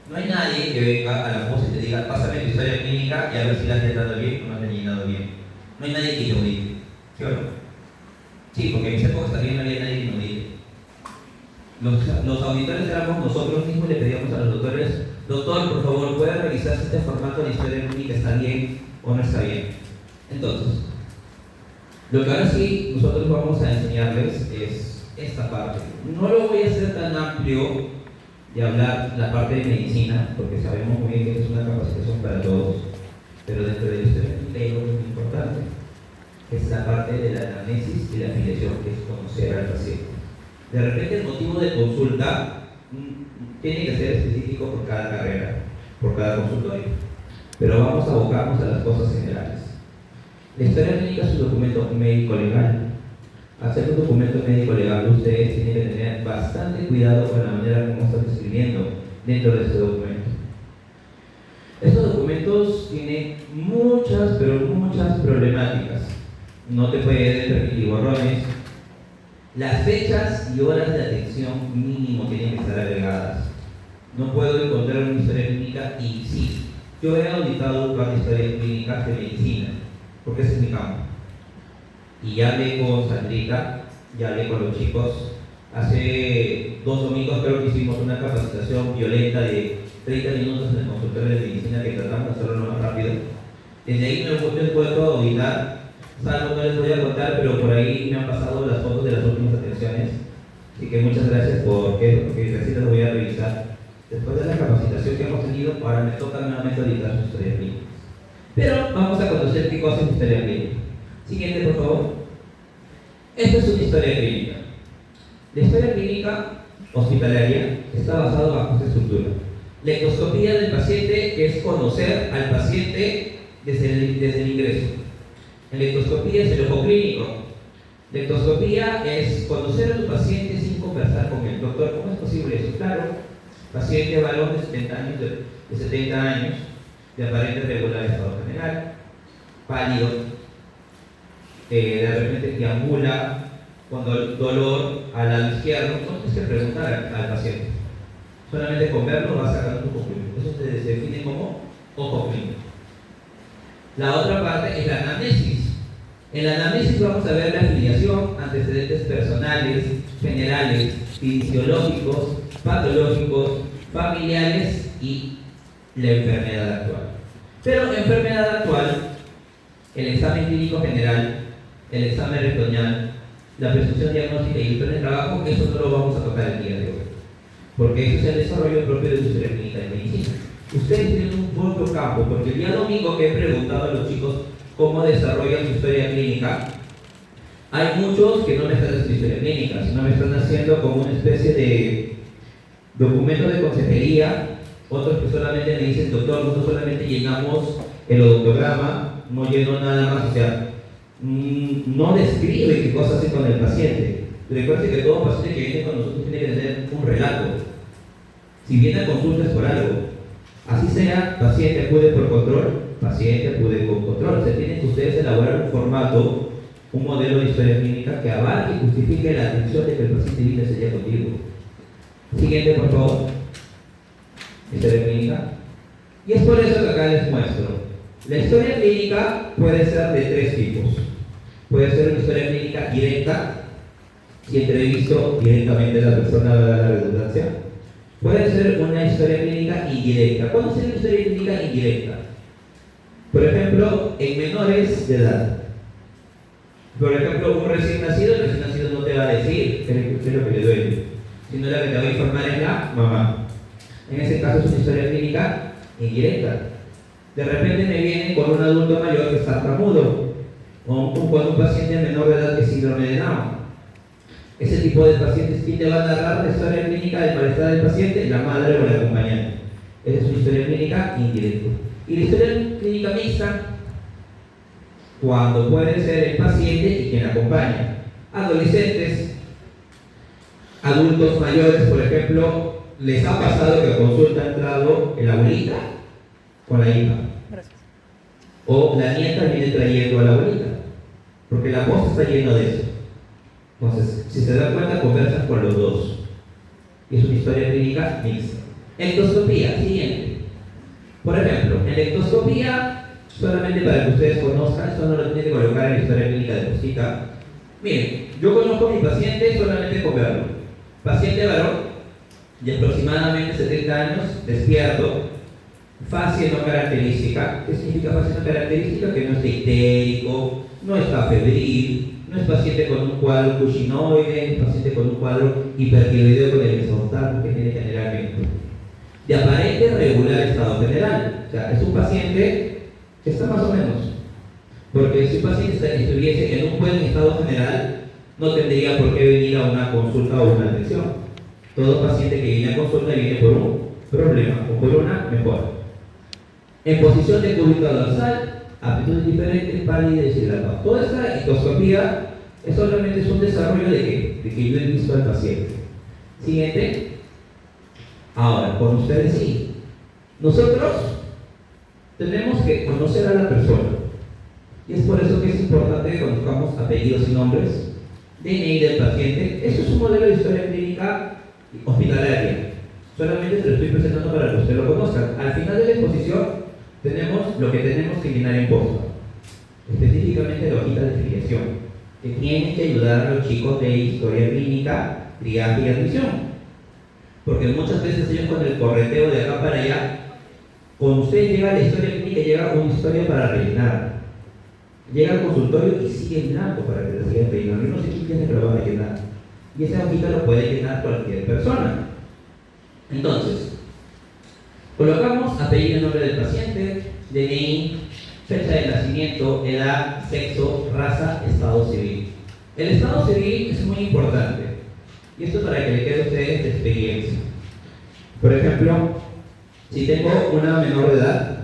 No hay nadie que venga a la voz y te diga, pásame tu historia clínica y a ver si la has llenado bien o no la has llenado bien. No hay nadie que lo diga. ¿Sí o no? Sí, porque en mis épocas también no había nadie que lo diga. Los auditores éramos nosotros mismos, le pedíamos a los doctores, doctor, por favor, ¿puede revisar si este formato de historia clínica está bien o no está bien? Entonces, lo que ahora sí nosotros vamos a enseñarles es esta parte. No lo voy a hacer tan amplio de hablar la parte de medicina, porque sabemos muy bien que es una capacitación para todos, pero dentro de la historia clínica hay algo muy importante, que es la parte de la anamnesis y la afiliación, que es conocer al paciente. De repente el motivo de consulta tiene que ser específico por cada carrera, por cada consultorio, pero vamos a abocarnos a las cosas generales. La historia clínica es un documento médico-legal. Hacer un documento médico-legal, ustedes tienen que tener bastante cuidado con la manera como están escribiendo dentro de este documento. Estos documentos tienen muchas, pero muchas problemáticas. No te pueden permitir borrones. Las fechas y horas de atención mínimo tienen que estar agregadas. No puedo encontrar una historia clínica y sí, yo he auditado un par de historias clínicas de medicina, porque ese es mi campo. Y ya hablé con Sandrita, ya hablé con los chicos. Hace 2 domingos creo que hicimos una capacitación violenta de 30 minutos en el consultorio de medicina que tratamos de hacerlo lo más rápido. Desde ahí no he vuelto a auditar. Salvo no les voy a contar, pero por ahí me han pasado las fotos de las últimas atenciones. Así que muchas gracias porque recién las voy a revisar. Después de la capacitación que hemos tenido, ahora me toca nuevamente auditar su historia clínica. Pero vamos a conocer qué cosa es historia clínica. Siguiente, por favor. Esta es una historia clínica. La historia clínica hospitalaria está basada bajo esta estructura. La ecoscopía del paciente, que es conocer al paciente desde el ingreso. La ectoscopía es el ojo clínico. La ectoscopía es conocer a tu paciente sin conversar con el doctor. ¿Cómo es posible eso? Claro, paciente varón de 70 años, de aparente regular estado general, pálido, de repente deambula con dolor al lado izquierdo. No tienes que preguntar al paciente. Solamente con verlo vas sacando tu conclusión. Eso se define como ojo clínico. La otra parte es la anamnesis. En la anamnesis vamos a ver la afiliación, antecedentes personales, generales, fisiológicos, patológicos, familiares y la enfermedad actual. Pero enfermedad actual, el examen clínico general, el examen rectonial, la prescripción diagnóstica y el plan de trabajo, eso no lo vamos a tocar el día de hoy, porque eso es el desarrollo propio de su historia clínica de medicina. Ustedes tienen un propio campo, porque el día domingo que he preguntado a los chicos cómo desarrollan su historia clínica, hay muchos que no me están haciendo historia clínica, sino me están haciendo como una especie de documento de consejería, otros que solamente me dicen, doctor, nosotros solamente llenamos el odontograma, no lleno nada más, o sea, no describe qué cosa hace con el paciente. Recuerden que todo paciente que viene con nosotros tiene que tener un relato. Si viene a consulta es por algo. Así sea, paciente acude por control, paciente acude con control. O sea, tienen que ustedes elaborar un formato, un modelo de historia clínica que abarque y justifique la atención de que el paciente viene ese día contigo. Siguiente, por favor. Historia clínica. Y es por eso que acá les muestro. La historia clínica puede ser de 3 tipos. Puede ser una historia clínica directa, si entrevisto directamente a la persona, de la redundancia. Puede ser una historia clínica indirecta. ¿Cuándo es una historia clínica indirecta? Por ejemplo, en menores de edad. Por ejemplo, un recién nacido, el recién nacido no te va a decir qué es lo que le duele, sino la que te va a informar es la mamá. En ese caso es una historia clínica indirecta. De repente me vienen con un adulto mayor que está tartamudo, o con un paciente menor de edad que es síndrome de Down. Ese tipo de pacientes, ¿quién te va a narrar la historia clínica del malestar del paciente? La madre o el acompañante. Esa es una historia clínica indirecta. Y la historia clínica mixta, cuando puede ser el paciente y quien acompaña. Adolescentes, adultos mayores, por ejemplo, ¿les ha pasado que a consulta ha entrado el abuelita con la hija? Gracias. O la nieta viene trayendo a la abuelita, porque la voz está llena de eso. Entonces, si se dan cuenta, conversan con los dos. Y es una historia clínica mixta. Endoscopía, siguiente. Por ejemplo, en la endoscopía, solamente para que ustedes conozcan, eso no lo tienen que colocar en la historia clínica de cosita. Miren, yo conozco a mi paciente solamente con verlo. Paciente varón, de aproximadamente 70 años, despierto, fase no característica. ¿Qué significa fase no característica? Que no está histérico, no está febril, no es paciente con un cuadro cushinoide, es paciente con un cuadro hipertiroideo con el exhaustal que tiene generalmente. De aparente regular estado general. O sea, es un paciente que está más o menos. Porque si un paciente estuviese en un buen estado general, no tendría por qué venir a una consulta o una atención. Todo paciente que viene a consulta viene por un problema o por una mejora. En posición de cúbito dorsal, aptitudes diferentes, pálido y deshidratado. Toda esta endoscopía es solamente un desarrollo de que yo he visto al paciente. Siguiente. Ahora, con ustedes sí. Nosotros tenemos que conocer a la persona. Y es por eso que es importante que conozcamos apellidos y nombres, DNI del paciente. Eso es un modelo de historia clínica hospitalaria. Solamente se lo estoy presentando para que ustedes lo conozcan. Al final de la exposición tenemos lo que tenemos que llenar en posta. Específicamente la hojita de filiación, que tiene que ayudar a los chicos de historia clínica, triaje y admisión. Porque muchas veces ellos con el correteo de acá para allá, cuando usted llega a la historia clínica, llega una historia para rellenar. Llega al consultorio y sigue en blanco para que le sigan rellenando. Y no sé quién piensa que lo va a rellenar. Y esa hojita lo puede llenar cualquier persona. Entonces, colocamos apellido y nombre del paciente, DNI, fecha de nacimiento, edad, sexo, raza, estado civil. El estado civil es muy importante. Y esto para que le quede a ustedes de experiencia. Por ejemplo, si tengo una menor de edad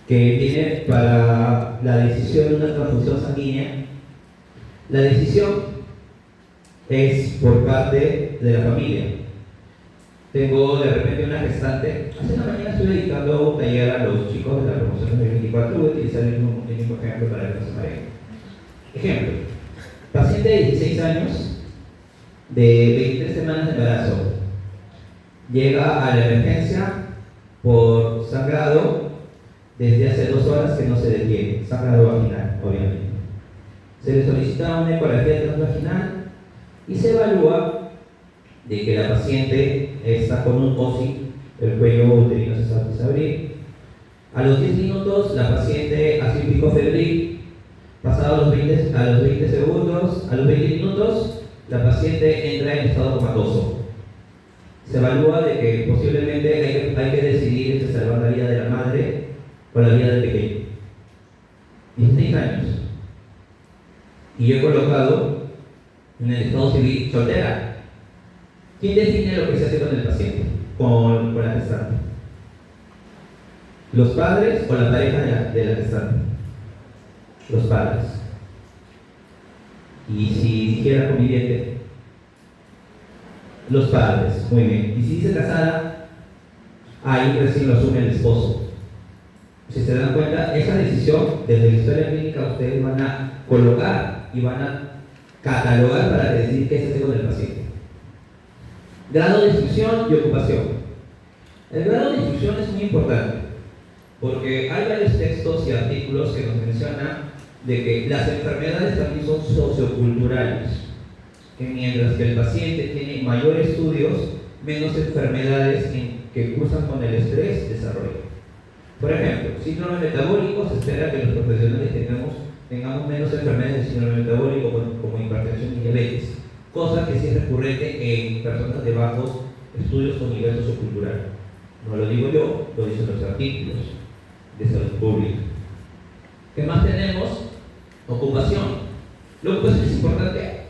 que viene para la decisión de una transfusión sanguínea, la decisión es por parte de la familia. Tengo de repente una gestante. Hace una mañana estuve dedicando un taller a los chicos de la promoción de 24. Voy a utilizar el mismo ejemplo para que no se mareen. Ejemplo: paciente de 16 años, de 23 semanas de embarazo, llega a la emergencia por sangrado desde hace 2 horas que no se detiene, sangrado vaginal, obviamente. Se le solicita una ecografía transvaginal y se evalúa de que la paciente está con un OSI, el cuello uterino se empieza a abrir. A los 10 minutos la paciente hace un pico febril, pasado los 20 segundos, a los 20 minutos la paciente entra en estado comatoso. Se evalúa de que posiblemente hay que decidir entre salvar la vida de la madre o la vida del pequeño. 16 años. Y yo he colocado en el estado civil soltera. ¿Quién define lo que se hace con el paciente? Con la gestante. ¿Los padres o la pareja de la gestante? Los padres. Y si dijera conviviente, los padres, muy bien. Y si dice casada, ahí recién lo asume el esposo. Si se dan cuenta, esa decisión desde la historia clínica ustedes van a colocar y van a catalogar para decidir qué se hace con el paciente. Grado de instrucción y ocupación. El grado de instrucción es muy importante porque hay varios textos y artículos que nos mencionan de que las enfermedades también son socioculturales, que mientras que el paciente tiene mayores estudios, menos enfermedades que cursan con el estrés desarrolla. Por ejemplo, síndrome metabólico, se espera que los profesionales tengamos menos enfermedades de síndrome metabólico como hipertensión y diabetes, cosa que sí es recurrente en personas de bajos estudios con nivel sociocultural. No lo digo yo, lo dicen los artículos de salud pública. ¿Qué más tenemos? Ocupación. La ocupación es importante.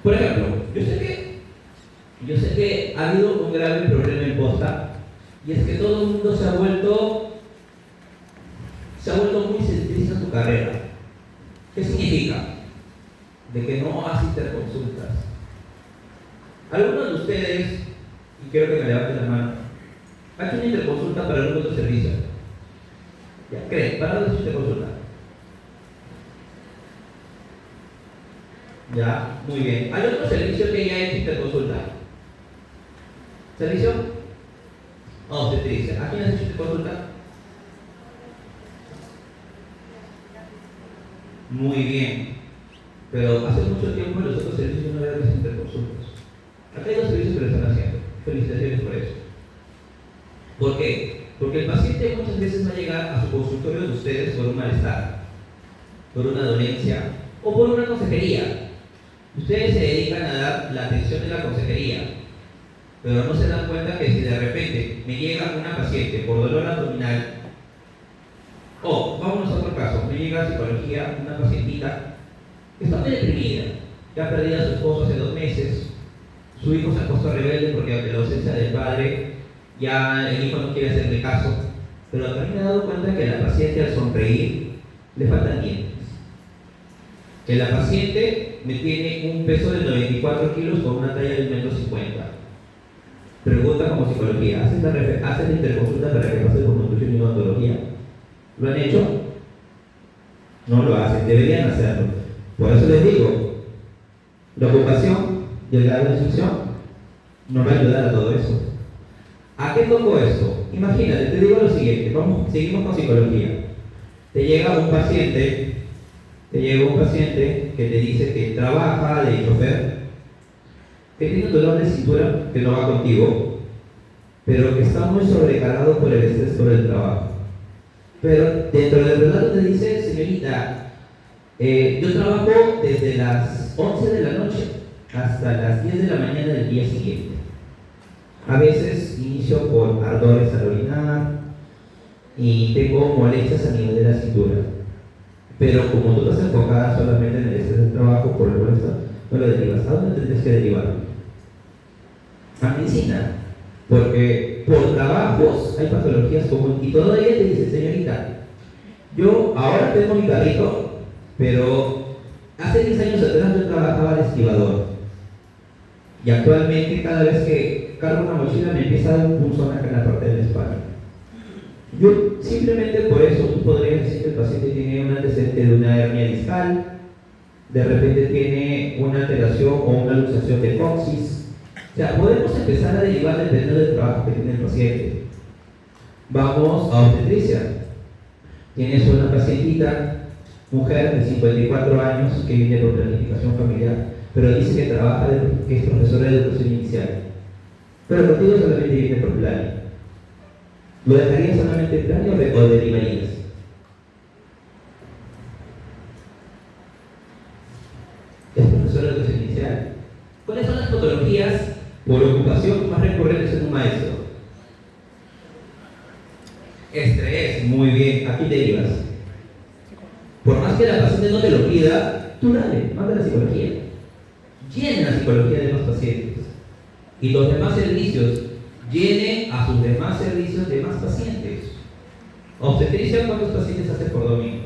Por ejemplo, yo sé que ha habido un grave problema en posta, y es que todo el mundo se ha vuelto muy centrista en su carrera. ¿Qué significa? De que no hace interconsultas. Algunos de ustedes, y quiero que me levanten la mano, ha hecho una interconsulta para algún otro servicio. Ya, ¿creen? ¿Para dónde es interconsulta? Ya, muy bien. ¿Hay otro servicio que ya ha hecho interconsulta? ¿Servicio? Obstetricia. ¿A quién has hecho tu consulta? Muy bien. Pero hace mucho tiempo en los otros servicios yo no veo las interconsultas. Acá hay dos servicios que lo están haciendo. Felicitaciones por eso. ¿Por qué? Porque el paciente muchas veces va a llegar a su consultorio de ustedes por un malestar, por una dolencia o por una consejería. Ustedes se dedican a dar la atención de la consejería, pero no se dan cuenta que si de repente me llega una paciente por dolor abdominal, o vámonos a otro caso, me llega a psicología una pacientita que está muy deprimida, que ha perdido a su esposo hace 2 meses, su hijo se ha puesto rebelde porque ante la ausencia del padre ya el hijo no quiere hacerle caso, pero también me he dado cuenta que la paciente al sonreír le faltan dientes, que la paciente me tiene un peso de 94 kilos con una talla de 1,50 m. Pregunta como psicología, ¿hacen la interconsulta para que pase por nutrición y odontología? ¿Lo han hecho? No lo hacen, deberían hacerlo. Por eso les digo, la ocupación y el grado de instrucción nos va a ayudar a todo eso. ¿A qué toco esto? Imagínate, te digo lo siguiente, seguimos con psicología. Te llega un paciente que te dice que trabaja de chofer, que tiene un dolor de cintura que no va contigo, pero que está muy sobrecargado por el estrés por el trabajo. Pero dentro del relato te dice, señorita, yo trabajo desde las 11 de la noche hasta las 10 de la mañana del día siguiente. A veces inicio con ardores al orinar y tengo molestias a nivel de la cintura. Pero como tú estás enfocada solamente en el estrés del trabajo, por el resto, no lo derivas. ¿A dónde tendrías que derivar? A medicina. Porque por trabajos hay patologías comunes y todavía te dice, señorita, yo ahora tengo mi carrito, pero hace 10 años atrás yo trabajaba de estibador. Y actualmente cada vez que cargo una mochila me empieza a dar un punzón acá en la parte de la espalda. Yo simplemente por eso tú podrías decir que el paciente tiene un antecedente de una hernia discal, de repente tiene una alteración o una luxación de coxis. O sea, podemos empezar a derivar dependiendo del trabajo que tiene el paciente. Vamos a obstetricia. Tienes una pacientita, mujer de 54 años, que viene por planificación familiar, pero dice que trabaja, que es profesora de educación inicial. Pero contigo solamente viene por plan. ¿Lo dejarías solamente en plan o derivarías? Es profesora de educación inicial. ¿Cuáles son las patologías por ocupación más recurrentes en un maestro? Estrés, muy bien, aquí derivas. Por más que la paciente no te lo pida, tú dale, manda la psicología. Llena la psicología de los pacientes. Y los demás servicios, llene a sus demás servicios de más pacientes. Obstetricia, ¿cuántos pacientes hace por domingo?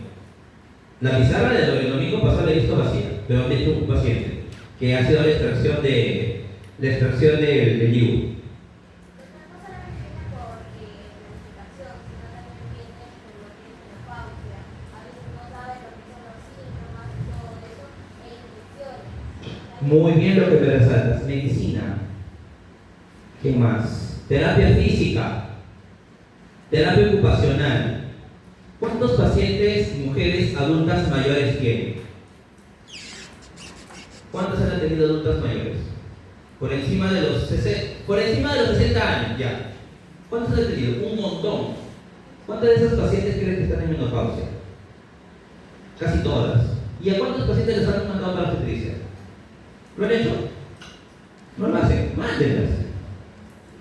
La pizarra del domingo pasado la he visto vacía, pero han visto un paciente que ha sido la extracción del IU. Muy bien lo que me resaltas. Medicina. ¿Qué más? Terapia física. Terapia ocupacional. ¿Cuántos pacientes, mujeres adultas mayores tienen? ¿Cuántas han atendido adultas mayores? Por encima de los 60 años ya. ¿Cuántos han atendido? Un montón. ¿Cuántas de esas pacientes creen que están en menopausia? Casi todas. ¿Y a cuántos pacientes les han mandado para obstetricia? ¿Lo han hecho? No lo hacen, mándenlas.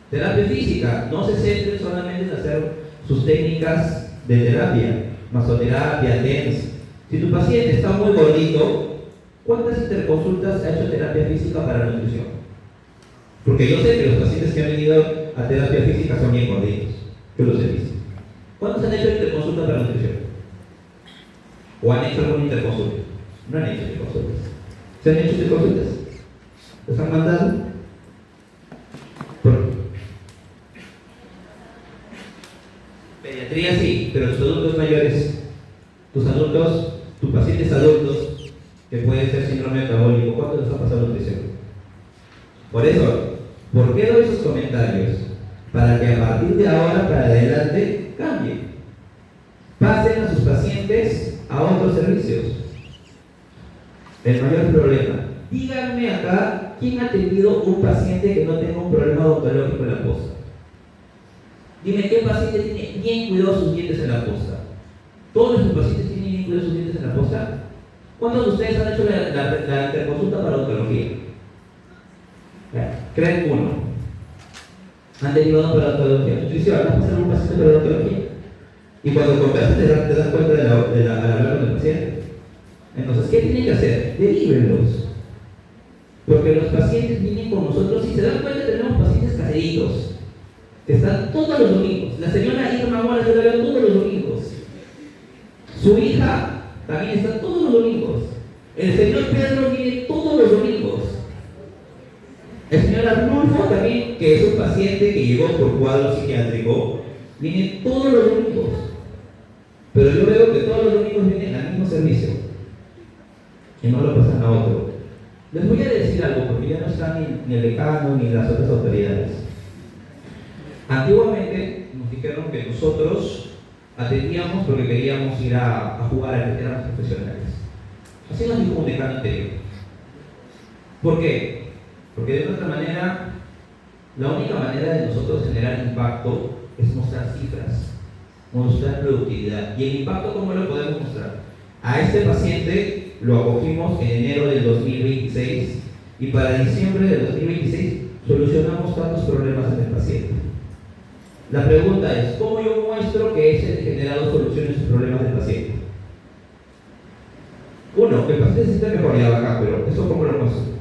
Terapia física, no se centren solamente en hacer sus técnicas de terapia, masoterapia, TENS. Si tu paciente está muy gordito, ¿cuántas interconsultas ha hecho terapia física para nutrición? Porque yo sé que los pacientes que han venido a terapia física son bien gorditos. Yo los he visto. ¿Cuántos han hecho interconsulta para nutrición? ¿O han hecho alguna interconsulta? No han hecho interconsultas. ¿Se han hecho interconsultas? ¿Los han mandado? Pediatría sí, pero tus adultos mayores, tus pacientes adultos, que pueden ser síndrome metabólico, ¿cuántos les ha pasado nutrición? Por eso, ¿Por qué doy esos comentarios? Para que a partir de ahora para adelante cambie. Pasen a sus pacientes a otros servicios. El mayor problema. Díganme acá, ¿quién ha tenido un paciente que no tenga un problema odontológico en la posta? Dime, ¿qué paciente tiene bien cuidado sus dientes en la posta? ¿Todos los pacientes tienen bien cuidado sus dientes en la posta? ¿Cuántos de ustedes han hecho la interconsulta para odontología? ¿Creen uno? ¿Han derivado para odontología? Nutrición, ¿has pasado algún paciente para odontología? Y cuando conversas te das cuenta al hablar con el paciente. Entonces, ¿qué tienen que hacer? Derivenlos. Porque los pacientes vienen con nosotros y se dan cuenta que tenemos pacientes caseritos, que están todos los domingos. La señora Irma Mora yo la veo todos los domingos. Su hija también está todos los domingos. El señor Pedro viene todos los domingos. El señor Arnulfo también, que es un paciente que llegó por cuadro psiquiátrico, viene todos los domingos. Pero yo veo que todos los domingos vienen al mismo servicio y no lo pasan a otro. Les voy a decir algo, porque ya no están ni el decano ni las otras autoridades. Antiguamente nos dijeron que nosotros atendíamos porque queríamos ir a jugar a veteranos profesionales. Así nos dijo un decano anterior. ¿Por qué? Porque de otra manera, la única manera de nosotros generar impacto es mostrar cifras, mostrar productividad. ¿Y el impacto cómo lo podemos mostrar? A este paciente lo acogimos en enero del 2026 y para diciembre del 2026 solucionamos tantos problemas en el paciente. La pregunta es, ¿cómo yo muestro que he generado soluciones a los problemas del paciente? Uno, que el paciente se sienta mejor, ya va acá, pero ¿eso cómo lo muestro?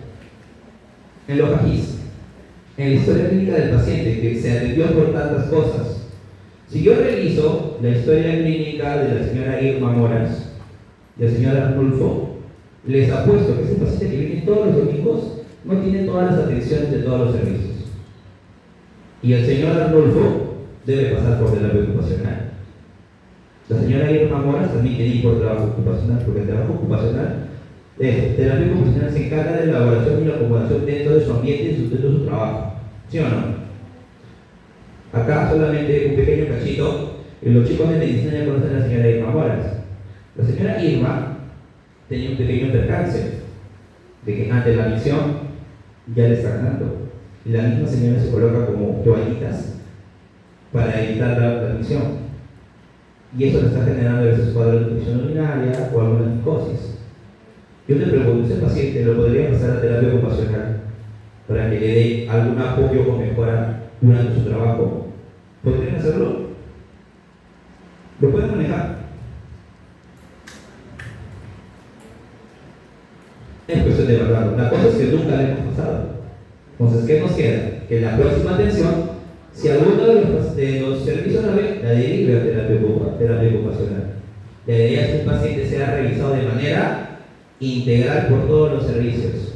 En los AGIS, en la historia clínica del paciente, que se atendió por tantas cosas. Si yo reviso la historia clínica de la señora Irma Moras y el señor Arnulfo, les apuesto que ese paciente que viene todos los domingos no tiene todas las atenciones de todos los servicios. Y el señor Arnulfo debe pasar por terapia ocupacional. La señora Irma Moras también tiene que ir por trabajo ocupacional, porque el trabajo ocupacional, terapia ocupacional se encarga de la elaboración y la acomodación dentro de su ambiente y dentro de su trabajo. ¿Sí o no? Acá solamente un pequeño cachito, y los chicos de medicina ya conocen a la señora Irma Moras. La señora Irma tenía un pequeño percance de que ante la misión ya le está ganando. Y la misma señora se coloca como toallitas para evitar la misión. Y eso le está generando a veces cuadros de infección urinaria o alguna psicosis. Yo te pregunto, ¿ese paciente lo podría pasar a terapia ocupacional para que le dé algún apoyo o mejora durante su trabajo? ¿Podrían hacerlo? ¿Lo pueden manejar? Es cuestión de verdad. La cosa es que nunca le hemos pasado. Entonces, ¿qué nos queda? Que en la próxima atención, si alguno de los servicios la ve, la derive a terapia ocupacional. La idea es que el paciente sea revisado de manera integral por todos los servicios.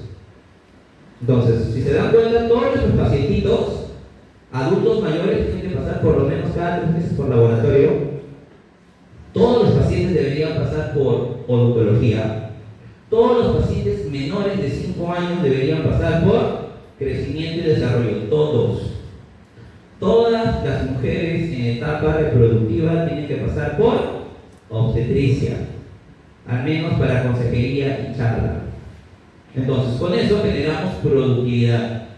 Entonces, si se dan cuenta, todos nuestros pacientitos, adultos mayores, tienen que pasar por lo menos cada 3 meses por laboratorio. Todos los pacientes deberían pasar por odontología. Todos los pacientes menores de 5 años deberían pasar por crecimiento y desarrollo. Todos. Todas las mujeres en etapa reproductiva tienen que pasar por obstetricia, al menos para consejería y charla. Entonces, con eso generamos productividad.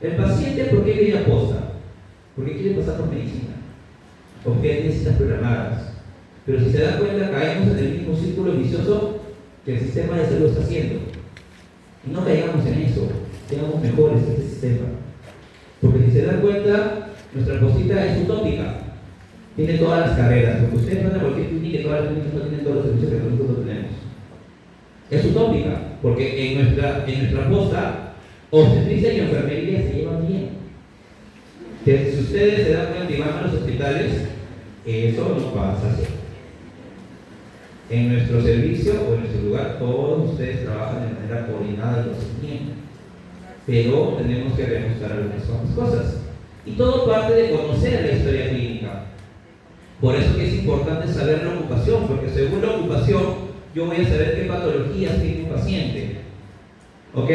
El paciente, ¿por qué viene a posta? Porque quiere pasar por medicina, porque hay necesitas programadas. Pero si se dan cuenta, caemos en el mismo círculo vicioso que el sistema de salud está haciendo. Y no caigamos en eso, seamos mejores en este sistema. Porque si se dan cuenta, nuestra cosita es utópica. Tiene todas las carreras, porque ustedes van a cualquier clínica y todas las clínicas no tienen todos los servicios que nosotros tenemos. Es utópica, porque en nuestra posta, obstetricia y enfermería se llevan bien. Si ustedes se dan cuenta y van a los hospitales, eso no pasa así. En nuestro servicio o en nuestro lugar, todos ustedes trabajan de manera coordinada y lo hacen bien. Pero tenemos que demostrar algunas cosas. Y todo parte de conocer la historia clínica. Por eso que es importante saber la ocupación, porque según la ocupación, yo voy a saber qué patologías tiene un paciente. ¿Ok?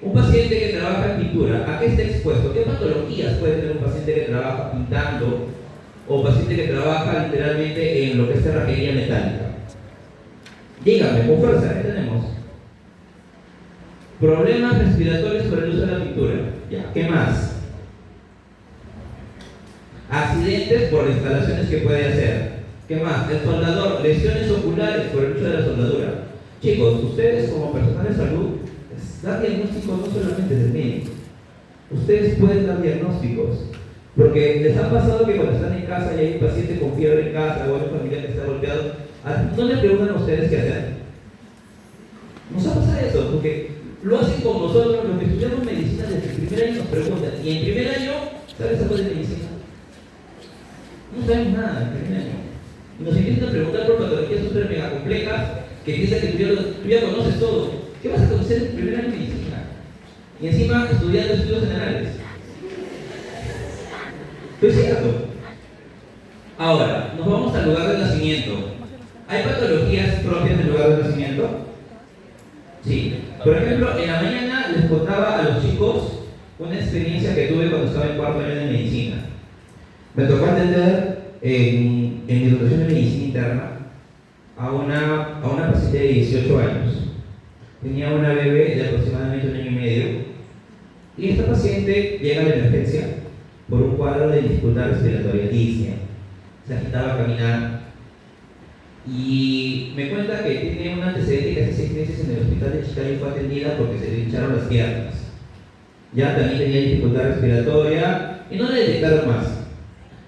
Un paciente que trabaja en pintura, ¿a qué está expuesto? ¿Qué patologías puede tener un paciente que trabaja pintando o paciente que trabaja literalmente en lo que es cerrajería metálica? Dígame, con fuerza, ¿qué tenemos? Problemas respiratorios por el uso de la pintura. Ya, ¿qué más? Accidentes por las instalaciones que puede hacer. ¿Qué más? El soldador, lesiones oculares por el uso de la soldadura. Chicos, ustedes como personal de salud dan diagnósticos no solamente del médico. Ustedes pueden dar diagnósticos. Porque les ha pasado que cuando están en casa y hay un paciente con fiebre en casa o un familiar que está golpeado, ¿no le preguntan a ustedes qué hacer? Nos ha pasado eso, porque lo hacen con nosotros, los que estudiamos medicina desde el primer año nos preguntan. Y en primer año, ¿sabes algo de medicina? No sabemos nada en primer año. Y nos empiezan a preguntar por patologías súper mega complejas que piensan que tú ya conoces todo. ¿Qué vas a conocer en primer año de medicina? Y encima estudiando estudios generales. ¿Es cierto? Ahora, nos vamos al lugar de nacimiento. ¿Hay patologías propias del lugar de nacimiento? Sí. Por ejemplo, en la mañana les contaba a los chicos una experiencia que tuve cuando estaba en cuarto año de medicina. Me tocó atender en mi educación de medicina interna a una paciente de 18 años. Tenía una bebé de aproximadamente 1 año y medio. Y esta paciente llega a la emergencia por un cuadro de dificultad respiratoria, disnea. Se agitaba a caminar. Y me cuenta que tiene un antecedente que hace 6 meses en el hospital de Chiclayo fue atendida porque se le hincharon las piernas. Ya también tenía dificultad respiratoria y no le detectaron más.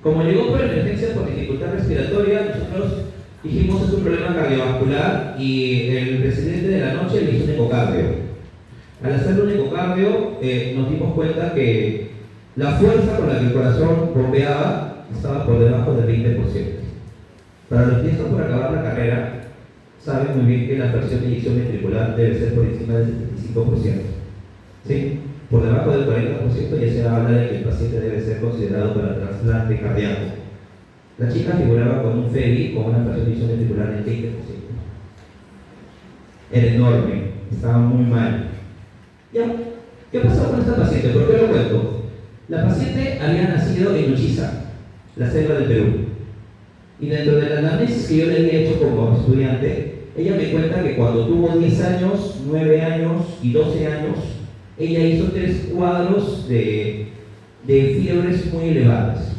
Como llegó por emergencia por dificultad respiratoria, nosotros dijimos es un problema cardiovascular y el presidente de la noche le hizo un ecocardio. Al hacer un ecocardio nos dimos cuenta que la fuerza con la que el corazón bombeaba estaba por debajo del 20%. Para los que están por acabar la carrera, saben muy bien que la presión de inyección ventricular debe ser por encima del 75%. ¿Sí? Por debajo del 40% ya se habla de que el paciente debe ser considerado para trasplante cardíaco. La chica figuraba con un FEBI con una presión de inyección ventricular del 20%. Era enorme, estaba muy mal. ¿Ya? ¿Qué pasó con esta paciente? ¿Por qué lo cuento? La paciente había nacido en Uchiza, la selva del Perú. Y dentro de la anamnesis que yo le había hecho como estudiante, ella me cuenta que cuando tuvo 10 años, 9 años y 12 años, ella hizo 3 cuadros de fiebres muy elevadas.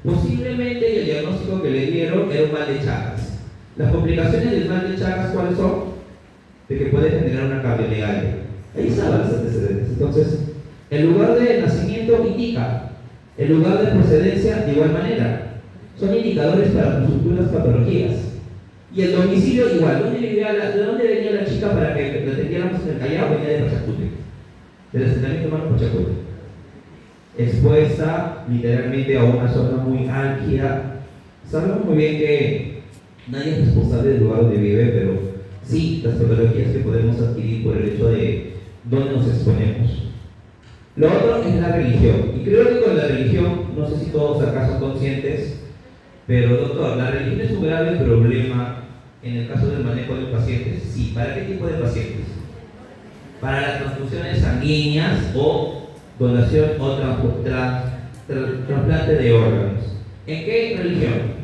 Posiblemente el diagnóstico que le dieron era un mal de Chagas. Las complicaciones del mal de Chagas, ¿cuáles son? De que puede generar una cardiolegalia. Ahí estaban los antecedentes. Entonces, el lugar de nacimiento indica, el lugar de procedencia de igual manera. Son indicadores para futuras patologías. Y el domicilio igual. ¿De dónde venía la chica para que la atendiéramos en el Callao? Venía de Pachacute, del asentamiento humano Pachacute. Expuesta literalmente a una zona muy álgida. Sabemos muy bien que nadie es responsable del lugar donde vive, pero sí las patologías que podemos adquirir por el hecho de dónde nos exponemos. Lo otro es la religión. Y creo que con la religión, no sé si todos acá son conscientes, pero doctor, ¿la religión es un grave problema en el caso del manejo de pacientes? Sí. ¿Para qué tipo de pacientes? Para las transfusiones sanguíneas o donación o trasplante de órganos. ¿En qué religión?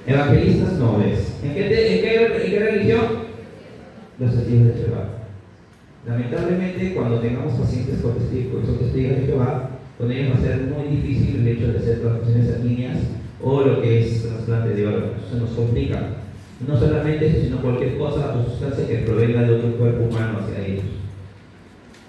Evangelistas no ves. ¿En qué religión? Los testigos de Jehová. Lamentablemente, cuando tengamos pacientes con son testigos de Jehová, con ellos va a ser muy difícil el hecho de hacer transfusiones sanguíneas o lo que es trasplante de órganos. Se nos complica. No solamente eso, sino cualquier cosa o sustancia que provenga de otro cuerpo humano hacia ellos.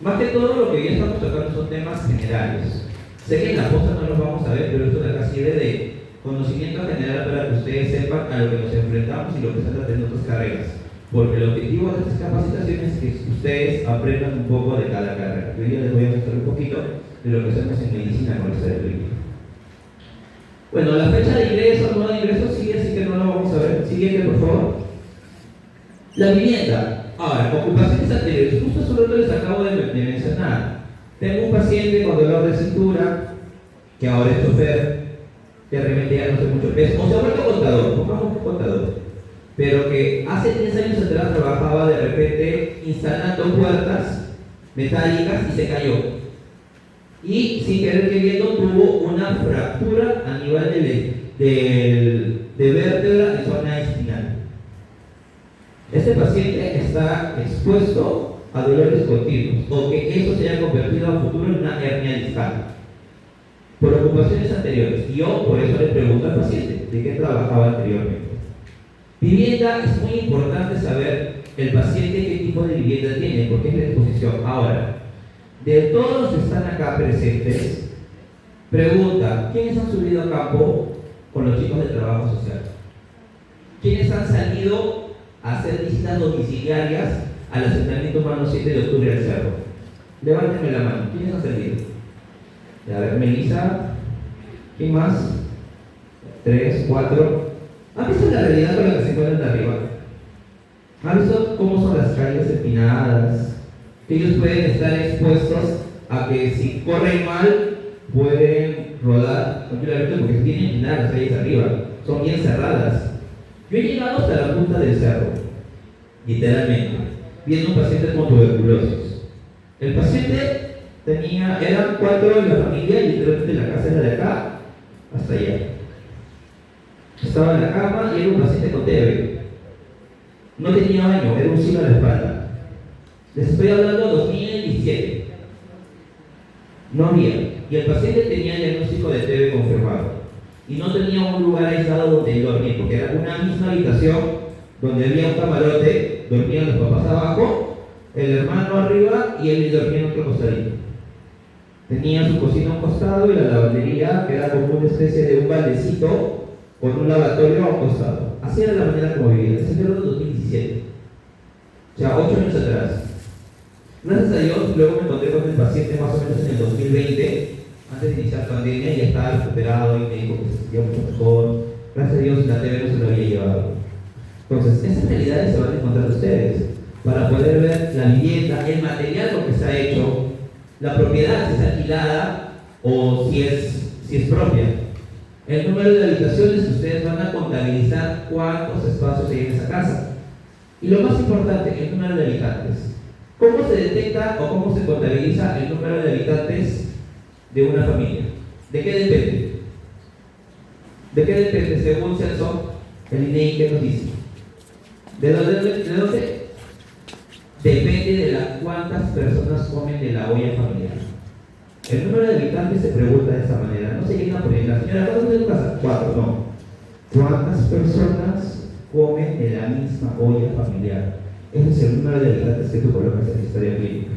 Más que todo, lo que ya estamos tocando son temas generales. Sé que en la posta no los vamos a ver, pero esto de acá sirve de conocimiento general para que ustedes sepan a lo que nos enfrentamos y lo que están haciendo otras carreras. Porque el objetivo de estas capacitaciones es que ustedes aprendan un poco de cada carrera. Hoy día les voy a mostrar un poquito de lo que hacemos en medicina con esta clínica. Bueno, la fecha de ingreso, no de ingreso sigue, así que no lo vamos a ver. Siguiente, por favor. La vivienda. Ahora, ocupaciones anteriores. Justo hace un rato les acabo de mencionar. Tengo un paciente con dolor de cintura, que ahora es chofer, que de repente ya no hace mucho peso, o se ha vuelto contador, pongamos un contador, pero que hace 10 años atrás trabajaba de repente instalando puertas metálicas y se cayó. Y sin querer queriendo tuvo una fractura a nivel de vértebra en zona espinal. Este paciente está expuesto a dolores continuos o que eso se haya convertido a futuro en una hernia discal por ocupaciones anteriores. Y yo por eso le pregunto al paciente de qué trabajaba anteriormente. Vivienda, es muy importante saber el paciente qué tipo de vivienda tiene, porque es la exposición. Ahora, de todos los que están acá presentes, pregunta, ¿quiénes han subido a campo con los chicos del trabajo social? ¿Quiénes han salido a hacer visitas domiciliarias al asentamiento humano 7 de octubre al Cerro? Levántenme la mano, ¿quiénes han salido? A ver, Melissa, ¿quién más? 3, 4. ¿Han visto la realidad con la que se encuentran de arriba? ¿Han visto cómo son las calles empinadas? Que ellos pueden estar expuestos a que si corren mal pueden rodar tranquilamente porque tienen empinadas las calles arriba, son bien cerradas. Yo he llegado hasta la punta del cerro, literalmente, viendo un paciente con tuberculosis. El paciente eran 4 en la familia y literalmente la casa era de acá hasta allá. Estaba en la cama y era un paciente con TB. No tenía baño, era un signo a la espalda. Les estoy hablando de 2017. No había. Y el paciente tenía diagnóstico de TB confirmado. Y no tenía un lugar aislado donde dormir, porque era una misma habitación donde había un camarote, dormían los papás abajo, el hermano arriba y él dormía en otro costadito. Tenía su cocina a un costado y la lavandería, que era como una especie de un baldecito con un lavatorio a un costado. Así era la manera como vivía. Ese fue en 2017. O sea, 8 años atrás. Gracias a Dios, luego me encontré con el paciente más o menos en el 2020, antes de iniciar pandemia, y ya estaba recuperado y me dijo que se sentía mucho mejor. Gracias a Dios, la TV no se lo había llevado. Entonces, esas realidades se van a encontrar ustedes para poder ver la vivienda, el material con que se ha hecho, la propiedad, si es alquilada o si es propia. El número de habitaciones que ustedes van a contabilizar cuántos espacios hay en esa casa. Y lo más importante, el número de habitantes. ¿Cómo se detecta o cómo se contabiliza el número de habitantes de una familia? ¿De qué depende? ¿De qué depende según censo? El INEGI, ¿qué nos dice? ¿De dónde? Depende de cuántas personas comen de la olla familiar. El número de habitantes se pregunta de esta manera. No se llega a poner, la señora, ¿cuántos en tu casa? 4, no. ¿Cuántas personas comen de la misma olla familiar? Ese es el número de habitantes que tú colocas en la historia clínica.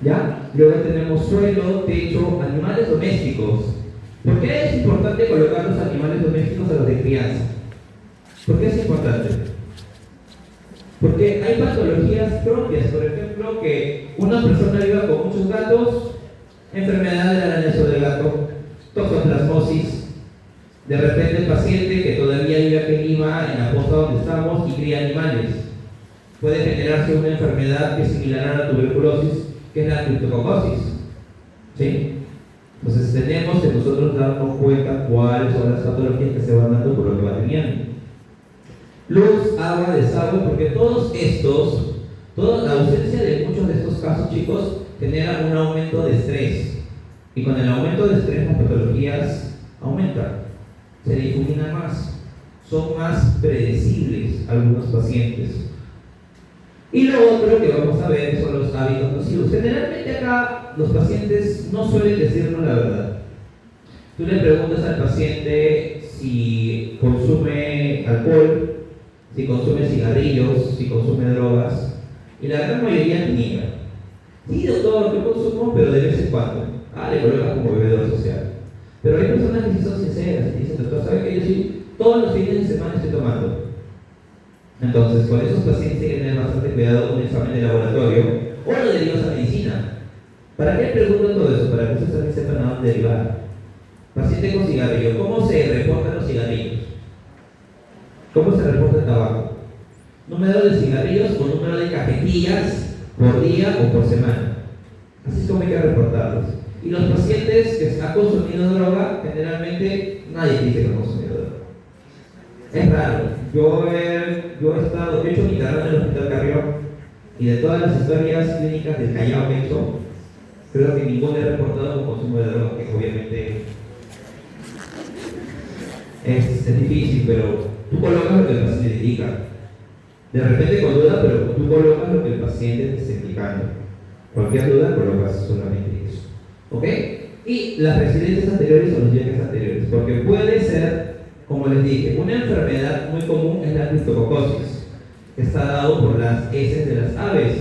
¿Ya? Luego tenemos suelo, techo, animales domésticos. ¿Por qué es importante colocar los animales domésticos a los de crianza? ¿Por qué es importante? Porque hay patologías propias, por ejemplo, que una persona viva con muchos gatos, enfermedad del arañazo del gato, toxoplasmosis. De repente el paciente que todavía vive aquí en Lima, en la posta donde estamos, y cría animales, puede generarse una enfermedad que es similar a la tuberculosis, que es la criptococosis. ¿Sí? Entonces tenemos que nosotros darnos cuenta cuáles son las patologías que se van dando por lo que va teniendo. Luz, agua, desagüe, porque toda la ausencia de muchos de estos casos, chicos, genera un aumento de estrés. Y con el aumento de estrés las patologías aumentan, se difuminan más, son más predecibles algunos pacientes. Y lo otro que vamos a ver son los hábitos nocivos. Generalmente acá los pacientes no suelen decirnos la verdad. Tú le preguntas al paciente si consume alcohol, si consume cigarrillos, si consume drogas, y la gran mayoría niega. Sí, doctor, yo consumo, pero de vez en cuando. Le colocas como bebedor social. Pero hay personas que sí son sinceras y dicen, doctor, ¿sabe que yo sí todos los fines de semana estoy tomando? Entonces, con esos pacientes hay que tener bastante cuidado con un examen de laboratorio o lo derivas a medicina. ¿Para qué pregunto todo eso? Para que ustedes también sepan a dónde derivar. Paciente con cigarrillo, ¿cómo se reportan los cigarrillos? ¿Cómo se reporta el tabaco? Número de cigarrillos o número de cajetillas por día o por semana. Así es como hay que reportarlos. Y los pacientes que han consumido droga, generalmente nadie dice que han consumido droga. Es raro. Yo he hecho mi carrera en el Hospital Carrión Y de todas las historias clínicas del Callao que he hecho, creo que ninguno he reportado con consumo de drogas, que obviamente es difícil, pero tú colocas lo que el paciente te indica. De repente con duda, pero tú colocas lo que el paciente te está indicando. Cualquier duda colocas solamente eso. ¿Ok? Y las residencias anteriores o los viajes anteriores, porque puede ser, como les dije, una enfermedad muy común es la criptococosis, que está dado por las heces de las aves.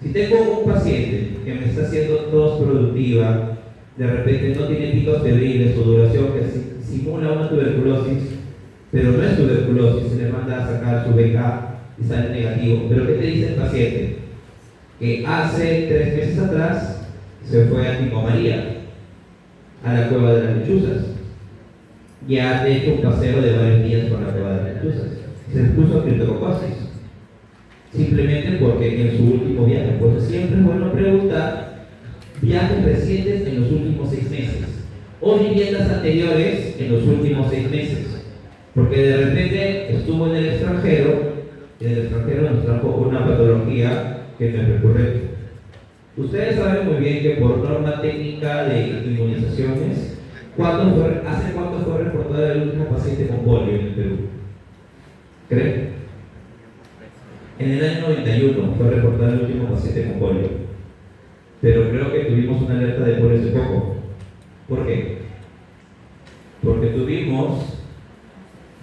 Si tengo un paciente que me está haciendo tos productiva, de repente no tiene picos febriles o duración que simula una tuberculosis, pero no es tuberculosis, se le manda a sacar su BK y sale negativo. Pero ¿qué te dice el paciente? Que hace 3 meses atrás se fue a Pico María, a la cueva de las lechuzas. Ya ha hecho un paseo de varios días por la cueva de las lechuzas. Se le puso criptococosis. Simplemente porque en su último viaje, pues siempre es bueno preguntar viajes recientes en los últimos 6 meses o viviendas anteriores en los últimos 6 meses. Porque de repente estuvo en el extranjero y en el extranjero nos trajo una patología que no es recurrente. Ustedes saben muy bien que por norma técnica de inmunizaciones, ¿hace cuánto fue reportado el último paciente con polio en el Perú? ¿Creen? En el año 91 fue reportado el último paciente con polio. Pero creo que tuvimos una alerta de polio hace poco. ¿Por qué? Porque tuvimos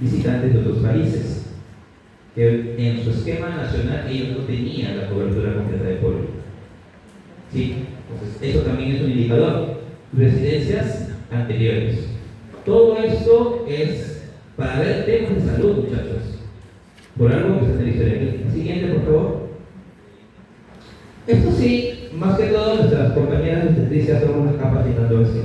visitantes de otros países que en su esquema nacional ellos no tenían la cobertura completa de polio. ¿Sí? Entonces, eso también es un indicador. Residencias anteriores. Todo esto es para ver temas de salud, muchachos. Por algo que está en la historia. Siguiente, por favor. Esto sí, más que todo, nuestras compañeras de obstetricia son unas capacitando eso.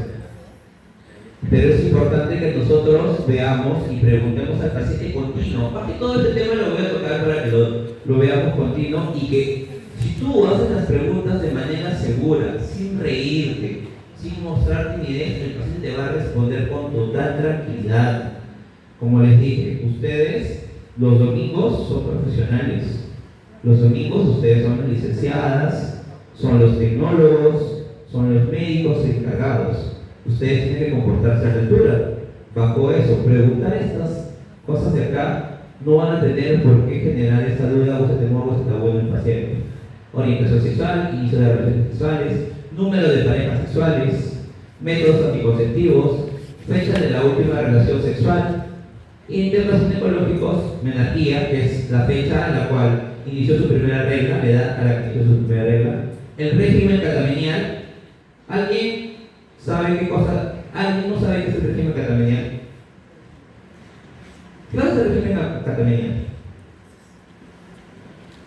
Pero es importante que nosotros veamos y preguntemos al paciente continuo. Más que todo este tema lo voy a tocar para que lo veamos continuo y que si tú haces las preguntas de manera segura, sin reírte, sin mostrar timidez, el paciente te va a responder con total tranquilidad. Como les dije, ustedes los domingos son profesionales. Los domingos ustedes son las licenciadas, son los tecnólogos, son los médicos encargados. Ustedes tienen que comportarse a la altura. Bajo eso, preguntar estas cosas de acá no van a tener por qué generar esta duda o ese temor o ese tabú en el paciente. Orientación sexual, inicio de relaciones sexuales, número de parejas sexuales, métodos anticonceptivos, fecha de la última relación sexual, internos ginecológicos, menarquía, que es la fecha en la cual inició su primera regla, la edad a la que inició su primera regla, el régimen catamenial. ¿Alguien sabe qué cosa? ¿Alguien no sabe qué es el régimen catamenial? ¿Qué es el régimen catamenial?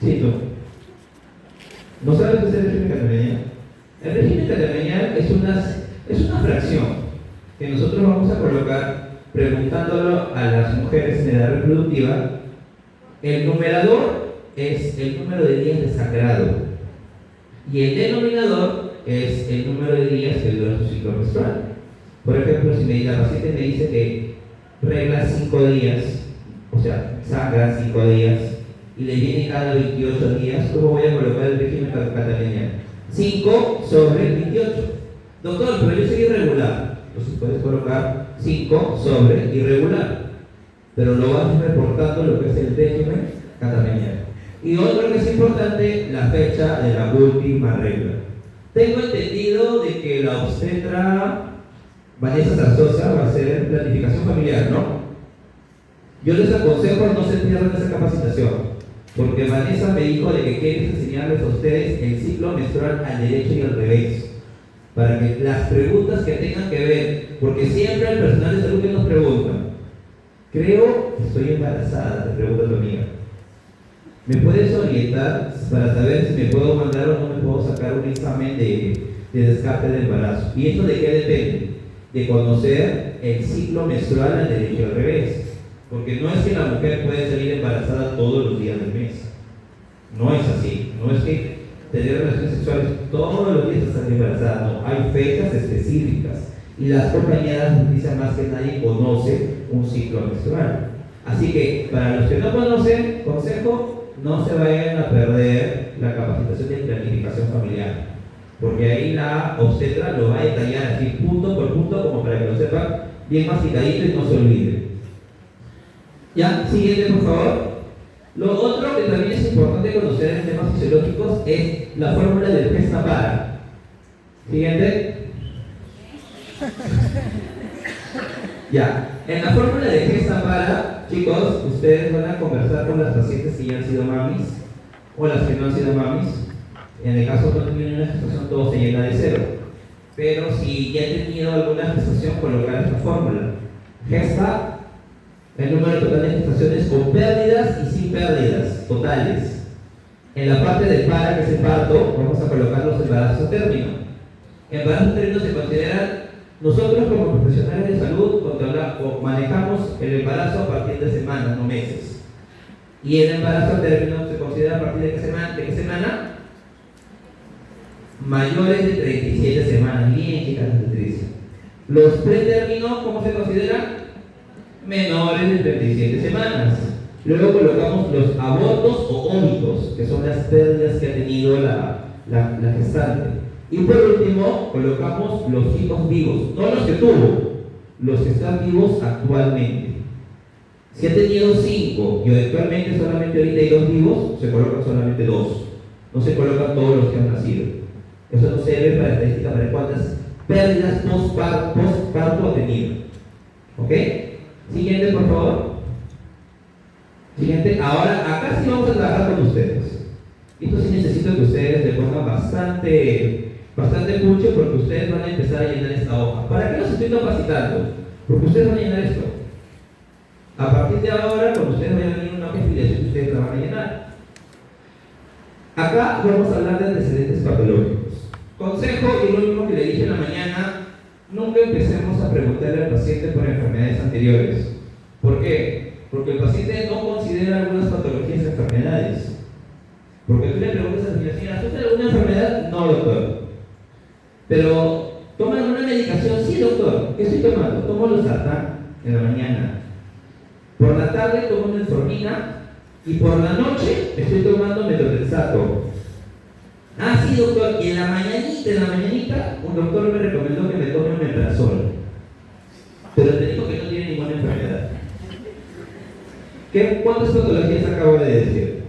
Sí, tú. ¿No sabes qué es el régimen catamenial? El régimen catamenial es una fracción que nosotros vamos a colocar preguntándolo a las mujeres en edad reproductiva. El numerador es el número de días de sangrado y el denominador es el número de días que dura su ciclo menstrual. Por ejemplo, si la paciente me dice que regla 5 días, o sea, sangra 5 días y le viene cada 28 días, ¿cómo voy a colocar el régimen catamenial? 5 sobre 28. Doctor, pero yo soy irregular. Entonces puedes colocar 5 sobre irregular, pero lo vas reportando lo que es el régimen catamenial. Y otro que es importante, la fecha de la última regla. Tengo entendido de que la obstetra Vanessa Zarzosa va a hacer planificación familiar, ¿no? Yo les aconsejo no se pierdan esa capacitación, porque Vanessa me dijo de que quiere enseñarles a ustedes el ciclo menstrual al derecho y al revés, para que las preguntas que tengan que ver, porque siempre el personal de salud que nos pregunta, creo que estoy embarazada, te pregunta tu amiga. ¿Me puedes orientar para saber si me puedo mandar o no me puedo sacar un examen de descarte de embarazo? ¿Y esto de qué depende? De conocer el ciclo menstrual al derecho y al revés. Porque no es que la mujer puede salir embarazada todos los días del mes. No es así. No es que tener relaciones sexuales todos los días estar embarazada. No, hay fechas específicas. Y las compañeras dicen más que nadie conoce un ciclo menstrual. Así que, para los que no conocen, consejo, no se vayan a perder la capacitación de planificación familiar, porque ahí la obstetra lo va a detallar así punto por punto, como para que lo sepan bien masticadito y no se olvide. Ya, siguiente por favor. Lo otro que también es importante conocer en temas fisiológicos es la fórmula del Gesta-Para. Siguiente. Ya, en la fórmula de Gesta-Para, chicos, ustedes van a conversar con las pacientes que ya han sido mamis o las que no han sido mamis. En el caso no tienen una gestación, todo se llena de cero. Pero si ya han tenido alguna gestación, colocar esta fórmula. Gesta, el número total de gestaciones con pérdidas y sin pérdidas totales. En la parte del para, que es el parto, vamos a colocar los embarazos a término. Embarazos a término se consideran, nosotros como profesionales de salud manejamos el embarazo a partir de semanas, no meses. Y el embarazo a término se considera a partir de qué semana? Mayores de 37 semanas. Bien, chicas, Patricia. Los pretérminos, ¿cómo se consideran? Menores de 37 semanas. Luego colocamos los abortos o ómitos, que son las pérdidas que ha tenido la gestante. Y por último, colocamos los hijos vivos, no los que tuvo, los que están vivos actualmente. Si ha tenido 5 y actualmente solamente ahorita hay 2 vivos, se colocan solamente 2. No se colocan todos los que han nacido. Eso no se debe para estadística para ver cuántas pérdidas postparto ha tenido. ¿Ok? Siguiente, por favor. Siguiente. Ahora, acá sí vamos a trabajar con ustedes. Esto sí necesito que ustedes le pongan bastante pucho, porque ustedes van a empezar a llenar esta hoja. ¿Para qué los estoy capacitando? Porque ustedes van a llenar esto. A partir de ahora, cuando ustedes vayan a venir una hoja de filiación, ustedes la van a llenar. Acá vamos a hablar de antecedentes patológicos. Consejo, y lo mismo que le dije en la mañana, nunca empecemos a preguntarle al paciente por enfermedades anteriores. ¿Por qué? Porque el paciente no considera algunas patologías enfermedades. Porque tú le preguntas a la señora, ¿tú tienes alguna enfermedad? No, doctor. Pero, ¿toman una medicación? Sí, doctor. ¿Qué estoy tomando? Tomo losartán en la mañana. Por la tarde tomo metformina y por la noche estoy tomando metotrexato. Ah, sí, doctor. Y en la mañanita, un doctor me recomendó que me tome un omeprazol. Pero te dijo que no tiene ninguna enfermedad. ¿Cuántas patologías acabo de decir?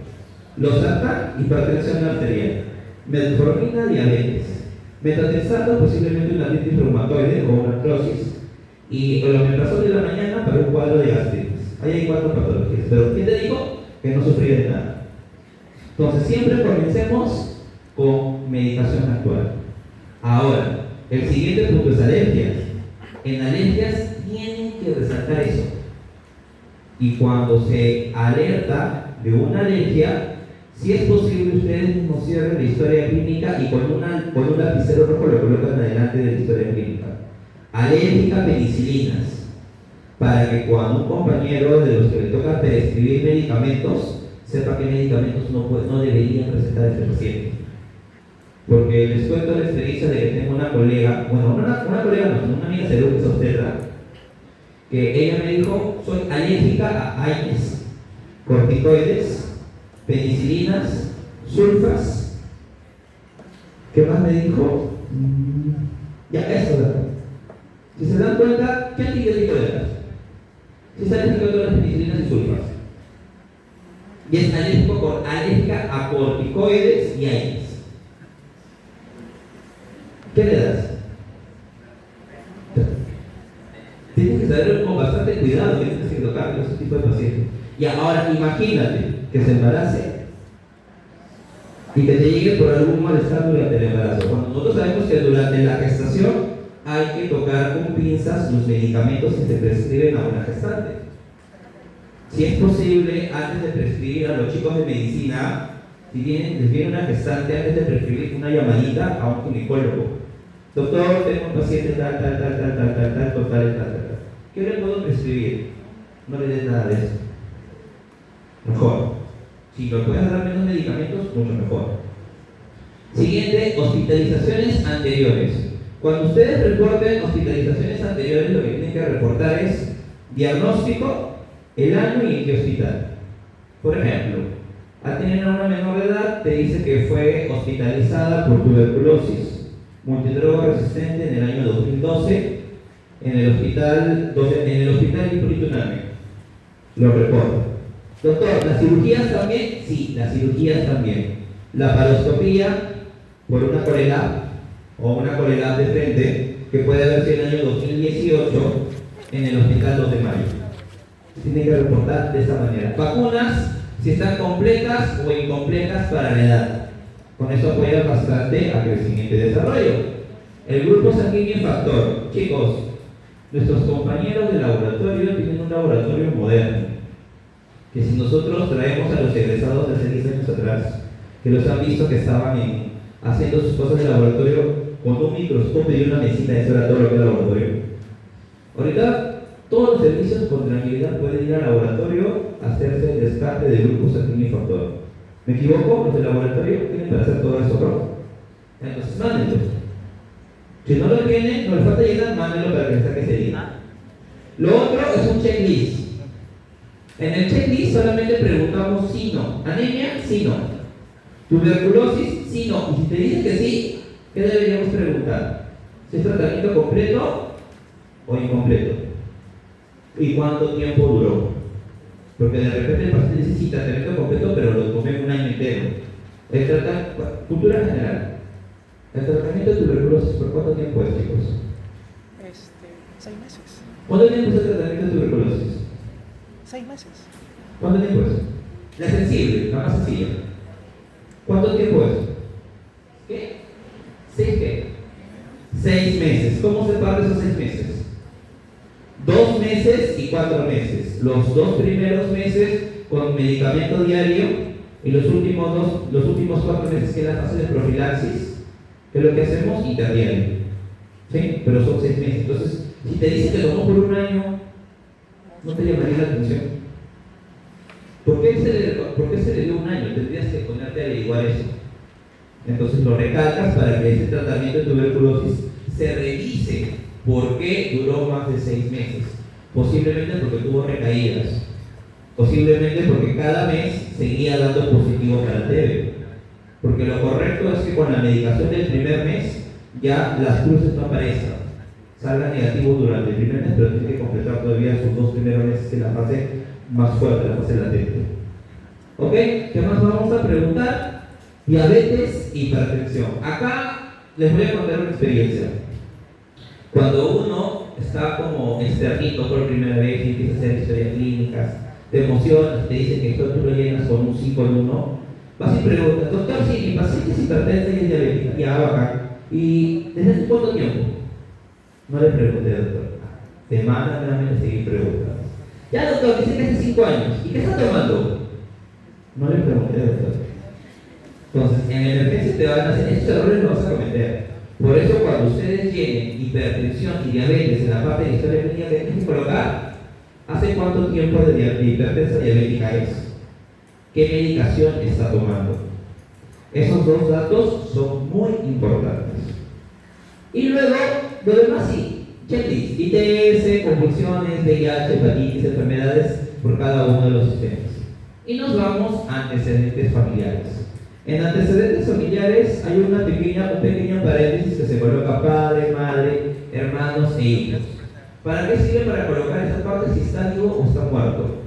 Losartán, hipertensión arterial. Metformina, diabetes. Metotrexato, posiblemente una artritis reumatoide o una artrosis. Y el omeprazol de la mañana para un cuadro de gastritis. Ahí hay 4 patologías. Pero ¿quién te dijo que no sufría de nada? Entonces, siempre comencemos con medicación actual. Ahora, el siguiente punto es alergias. En alergias tienen que resaltar eso. Y cuando se alerta de una alergia, si es posible, ustedes mismos cierren la historia clínica y con un lapicero rojo lo colocan adelante de la historia clínica. Alérgica a penicilinas. Para que cuando un compañero de los que le toca prescribir medicamentos, sepa qué medicamentos no deberían recetar a este paciente. Porque les cuento la experiencia de que tengo una colega, bueno, una colega no, una amiga salud que es obstetra, que ella me dijo, soy alérgica a AINES, corticoides, penicilinas, sulfas. ¿Qué más me dijo? Ya, eso, ¿verdad? Si se dan cuenta, ¿qué antibiótico le das? Si es alérgico a todas las penicilinas y sulfas. Y es alérgica a corticoides y AINES. ¿Qué le das? Tienes que saber con bastante cuidado que tienes que tocar con ese tipo de pacientes. Y ahora imagínate que se embarace y que te llegue por algún malestar durante el embarazo. Cuando nosotros sabemos que durante la gestación hay que tocar con pinzas los medicamentos que se prescriben a una gestante. Si es posible, antes de prescribir a los chicos de medicina, si les viene una gestante, antes de prescribir una llamadita a un ginecólogo. Doctor, tengo un paciente tal. ¿Qué le puedo prescribir? No le des nada de eso. Mejor. Si lo puedes dar menos medicamentos, mucho mejor. Siguiente, hospitalizaciones anteriores. Cuando ustedes reporten hospitalizaciones anteriores, lo que tienen que reportar es diagnóstico, el año y en qué hospital. Por ejemplo, Al tener una menor de edad, te dice que fue hospitalizada por tuberculosis multidroga resistente en el año 2012 en el hospital Hipólito Unanue. Lo recuerdo. Doctor, ¿las cirugías también? Sí, las cirugías también. La paroscopía por una corelap o una corelap de frente, que puede haber sido en el año 2018 en el hospital 2 de mayo. Tiene que reportar de esta manera. Vacunas, si están completas o incompletas para la edad. Con eso apoya bastante a crecimiento y desarrollo. El grupo sanguíneo factor. Chicos, nuestros compañeros de laboratorio tienen un laboratorio moderno. Que si nosotros traemos a los egresados de hace 10 años atrás, que los han visto que estaban haciendo sus cosas de laboratorio con un microscopio y una mesita, eso era todo lo que era laboratorio. Ahorita, todos los servicios con tranquilidad pueden ir al laboratorio a hacerse el descarte del grupo sanguíneo factor. ¿Me equivoco? Los del laboratorio tienen para hacer todo eso, ¿no? Entonces, mándenlo. Si no lo tienen, no les falta llenar, mándenlo para que les saque ese día. Lo otro es un checklist. En el checklist solamente preguntamos sí, no. Anemia, sí, no. Tuberculosis, sí, no. Y si te dicen que sí, ¿qué deberíamos preguntar? ¿Si es tratamiento completo o incompleto? ¿Y cuánto tiempo duró? Porque de repente el paciente dice sí, tratamiento completo, pero lo tomé un año entero. Cultura general. ¿El tratamiento de tuberculosis por cuánto tiempo es, chicos? 6 meses. ¿Cuánto tiempo es el tratamiento de tuberculosis? 6 meses. ¿Cuánto tiempo es? La sensible, la más sencilla. ¿Cuánto tiempo es? ¿Qué? ¿6 qué? 6 meses. ¿Cómo se parte esos 6 meses? 2 meses y 4 meses. Los 2 primeros meses con medicamento diario y los últimos 4 meses que es la fase de profilaxis, que es lo que hacemos interdiario. ¿Sí? Pero son 6 meses. Entonces, si te dicen que tomó por un año, ¿no te llamaría la atención? ¿Por qué se le dio un año? Tendrías que ponerte a averiguar eso. Entonces lo recalcas para que ese tratamiento de tuberculosis se revise. ¿Por qué duró más de 6 meses? Posiblemente porque tuvo recaídas. Posiblemente porque cada mes seguía dando positivo para TB. Porque lo correcto es que con la medicación del primer mes ya las cruces no aparezcan. Salga negativo durante el primer mes, pero tiene que completar todavía sus 2 primeros meses, que es la fase más fuerte, la fase latente. ¿Ok? ¿Qué más vamos a preguntar? Diabetes, hipertensión. Acá les voy a contar una experiencia. Cuando uno está como externito por primera vez y empieza a hacer historias clínicas, te emocionas, te dicen que esto tú lo llenas con un 5 en 1, vas y preguntas, doctor, si mi paciente es hipertensa y es diabética, ya bacán. ¿Y desde hace cuánto tiempo? No le pregunté, doctor. Te mandan nuevamente a seguir preguntando. Ya, doctor, dice que hace 5 años. ¿Y qué está tomando? No le pregunté, doctor. Entonces, en emergencia te van a hacer, estos errores los vas a cometer. Por eso, cuando ustedes llenen hipertensión y diabetes en la parte de historia clínica, tienen que colocar hace cuánto tiempo de hipertensa diabética es, qué medicación está tomando. Esos 2 datos son muy importantes. Y luego, lo demás sí, checklist, ITS, convulsiones, VIH, hepatitis, enfermedades por cada uno de los sistemas. Y nos vamos a antecedentes familiares. En antecedentes familiares hay un pequeño paréntesis que se coloca padre, madre, hermanos e hijos. ¿Para qué sirve? Para colocar esa parte si está vivo o está muerto.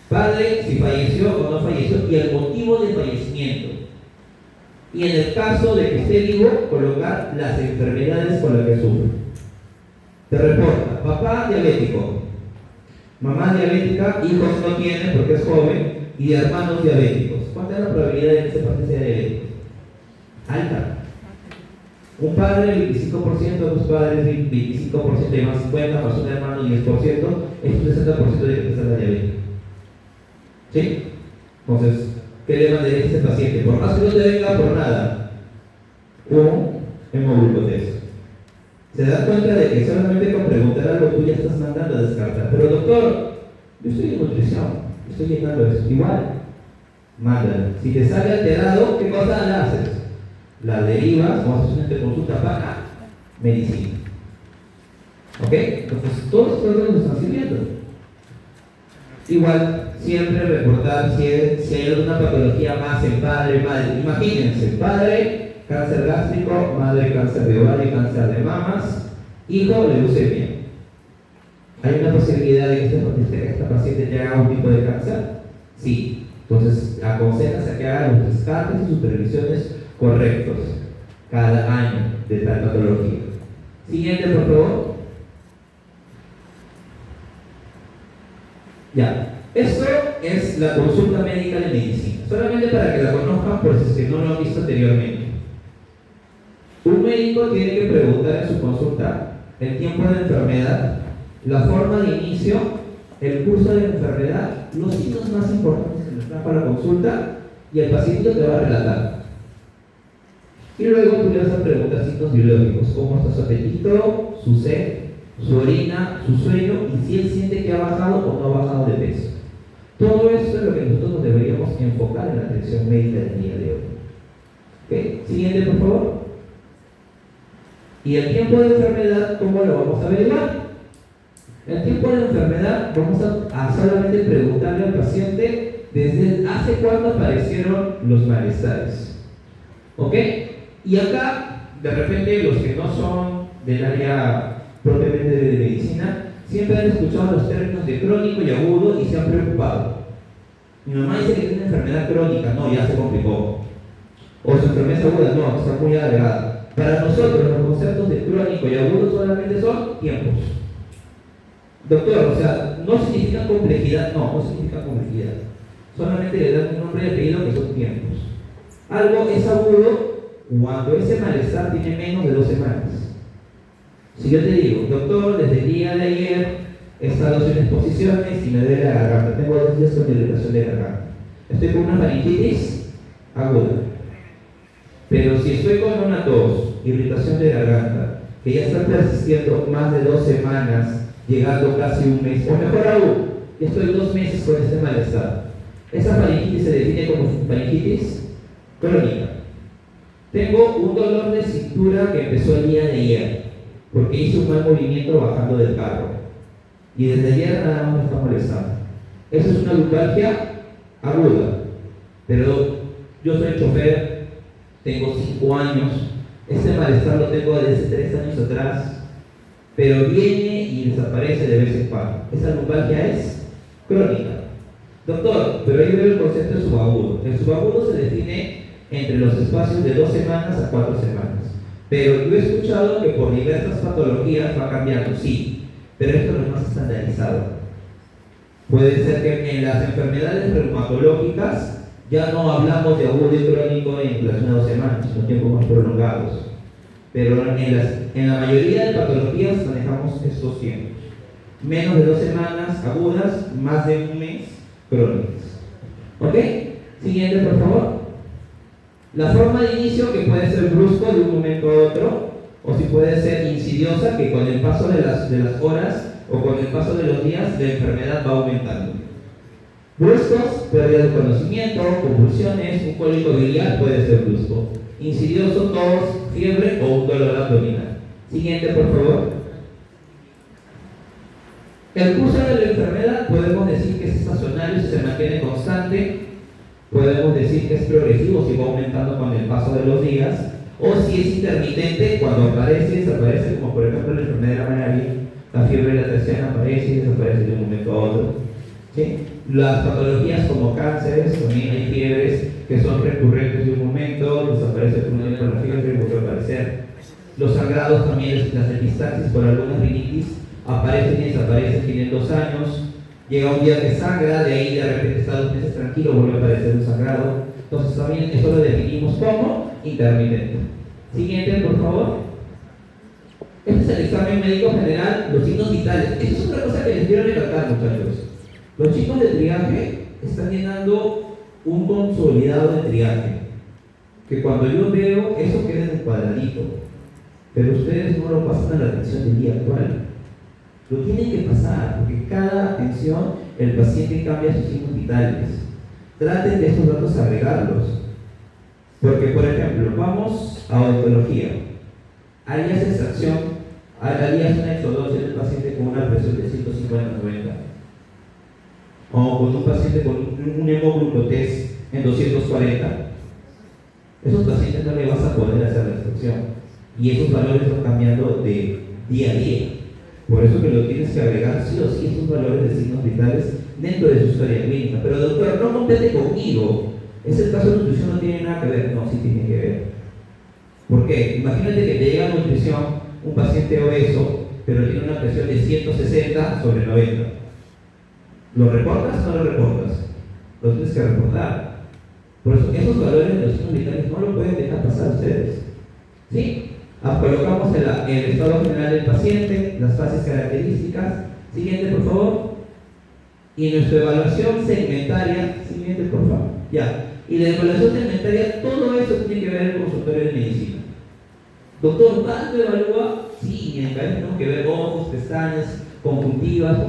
Padre, si falleció o no falleció, y el motivo de fallecimiento. Y en el caso de que esté vivo, colocar las enfermedades con las que sufre. Te reporta, papá diabético, mamá diabética, hijos no tiene porque es joven, y hermanos diabéticos. ¿Cuánta es la probabilidad de que ese paciente sea diabético? Alta. Un padre 25%, dos padres 25%, y más 50, más un hermano 10%, es un 60% de que te salga diabético. ¿Sí? Entonces, ¿qué le mandaría a ese paciente? Por más que no te venga por nada, un hemoglucotesto. Se da cuenta de que solamente con preguntar algo tú ya estás mandando a descartar. Pero doctor, yo estoy en nutrición, estoy llenando eso. Igual, mándalo. Si te sale alterado, ¿qué cosa le haces? La derivas o haces una interconsulta para medicina. ¿Ok? Entonces, todos los órganos están sirviendo. Igual, siempre reportar si hay alguna patología más en padre, madre. Imagínense, padre, cáncer gástrico, madre, cáncer de ovario, cáncer de mamas, hijo, leucemia. ¿Hay una posibilidad de que esta paciente tenga un tipo de cáncer? Sí. Entonces, aconsejas a que haga los descartes y supervisiones correctos cada año de tal patología. Siguiente, por favor. Ya. Esto es la consulta médica de medicina. Solamente para que la conozcan por si no lo han visto anteriormente. Un médico tiene que preguntar en su consulta el tiempo de enfermedad, la forma de inicio, el curso de la enfermedad, los signos más importantes que nos trajo a la consulta y el paciente te va a relatar. Y luego tú le vas a preguntar signos biológicos, cómo está su apetito, su sed, su orina, su sueño y si él siente que ha bajado o no ha bajado de peso. Todo esto es lo que nosotros nos deberíamos enfocar en la atención médica del día de hoy. ¿Okay? Siguiente, por favor. ¿Y el tiempo de enfermedad cómo lo vamos a averiguar? El tiempo de enfermedad vamos a solamente preguntarle al paciente desde hace cuándo aparecieron los malestares. ¿Ok? Y acá, de repente, los que no son del área propiamente de medicina, siempre han escuchado los términos de crónico y agudo y se han preocupado. Mi mamá dice que tiene una enfermedad crónica, no, ya se complicó. O su enfermedad aguda, no, está muy agregada. Para nosotros, los conceptos de crónico y agudo solamente son tiempos. Doctor, o sea, no significa complejidad, no significa complejidad. Solamente le dan un nombre y apellido que son tiempos. Algo es agudo cuando ese malestar tiene menos de 2 semanas. Si yo te digo, doctor, desde el día de ayer he estado sin exposiciones y me duele la garganta, tengo 2 días con irritación de garganta, estoy con una faringitis aguda. Pero si estoy con una tos, irritación de garganta, que ya está persistiendo más de 2 semanas, llegando casi un mes, o mejor aún, ya estoy 2 meses con este malestar, esa faringitis se define como faringitis crónica. Tengo un dolor de cintura que empezó el día de ayer, porque hice un mal movimiento bajando del carro. Y desde ayer nada más me está molestando. Esa es una lumbalgia aguda. Pero yo soy chofer, tengo 5 años, este malestar lo tengo desde 3 años atrás, pero viene y desaparece de vez en cuando. Esa lumbalgia es crónica. Doctor, pero ahí veo el concepto de subagudo. El subagudo se define entre los espacios de 2 semanas a 4 semanas. Pero yo he escuchado que por diversas patologías va cambiando, sí, pero esto no es más estandarizado. Puede ser que en las enfermedades reumatológicas ya no hablamos de agudo y crónico en relación a 2 semanas, sino tiempos más prolongados. Pero en la mayoría de patologías manejamos estos tiempos. Menos de 2 semanas agudas, más de un mes crónicas. ¿Ok? Siguiente, por favor. La forma de inicio, que puede ser brusco de un momento a otro, o si puede ser insidiosa, que con el paso de las horas o con el paso de los días la enfermedad va aumentando. Bruscos, pérdida de conocimiento, convulsiones, un cólico biliar puede ser brusco. Insidioso, tos, fiebre o un dolor abdominal. Siguiente, por favor. El curso de la enfermedad podemos decir que es estacionario si se mantiene constante. Podemos decir que es progresivo si va aumentando con el paso de los días, o si es intermitente cuando aparece y desaparece, como por ejemplo la enfermedad de la malaria, la fiebre de la terciana aparece y desaparece de un momento a otro. ¿Sí? Las patologías como cánceres, también hay fiebres que son recurrentes de un momento, desaparece por un momento la fiebre y vuelve a aparecer. Los sangrados también, las epistaxis por alguna rinitis, aparecen y desaparecen, tienen 2 años. Llega un día que sangra, de ahí de repente está 2 meses tranquilo, vuelve a aparecer un sangrado. Entonces también esto lo definimos como intermitente. Siguiente, por favor. Este es el examen médico general, los signos vitales. Esta es otra cosa que les quiero recalcar, muchachos. Los chicos de triaje están llenando un consolidado de triaje, que cuando yo veo eso queda en el cuadradito, pero ustedes no lo pasan a la atención del día actual. Lo tienen que pasar, porque cada atención el paciente cambia sus signos vitales. Traten de estos datos agregarlos. Porque, por ejemplo, vamos a odontología. Harías extracción, harías una exodoncia del paciente con una presión de 150-90. o con un paciente con un hemoglucotest en 240, esos pacientes no le vas a poder hacer la extracción. Y esos valores van cambiando de día a día. Por eso que lo tienes que agregar sí o sí esos valores de signos vitales dentro de su historia clínica. Pero doctor, no compete conmigo. Ese caso de nutrición no tiene nada que ver. No, sí tiene que ver. ¿Por qué? Imagínate que te llega a nutrición un paciente obeso, pero tiene una presión de 160 sobre 90. ¿Lo reportas o no lo reportas? Lo tienes que reportar. Por eso esos valores de los signos vitales no lo pueden dejar pasar ustedes. ¿Sí? Colocamos el estado general del paciente, las fases características. Siguiente, por favor. Y nuestra evaluación segmentaria. Siguiente, por favor. Ya. Y la evaluación segmentaria, todo eso tiene que ver el consultorio de medicina. Doctor, ¿tanto evalúa? Sí, en el cabeza tenemos que ver ojos, pestañas, conjuntivas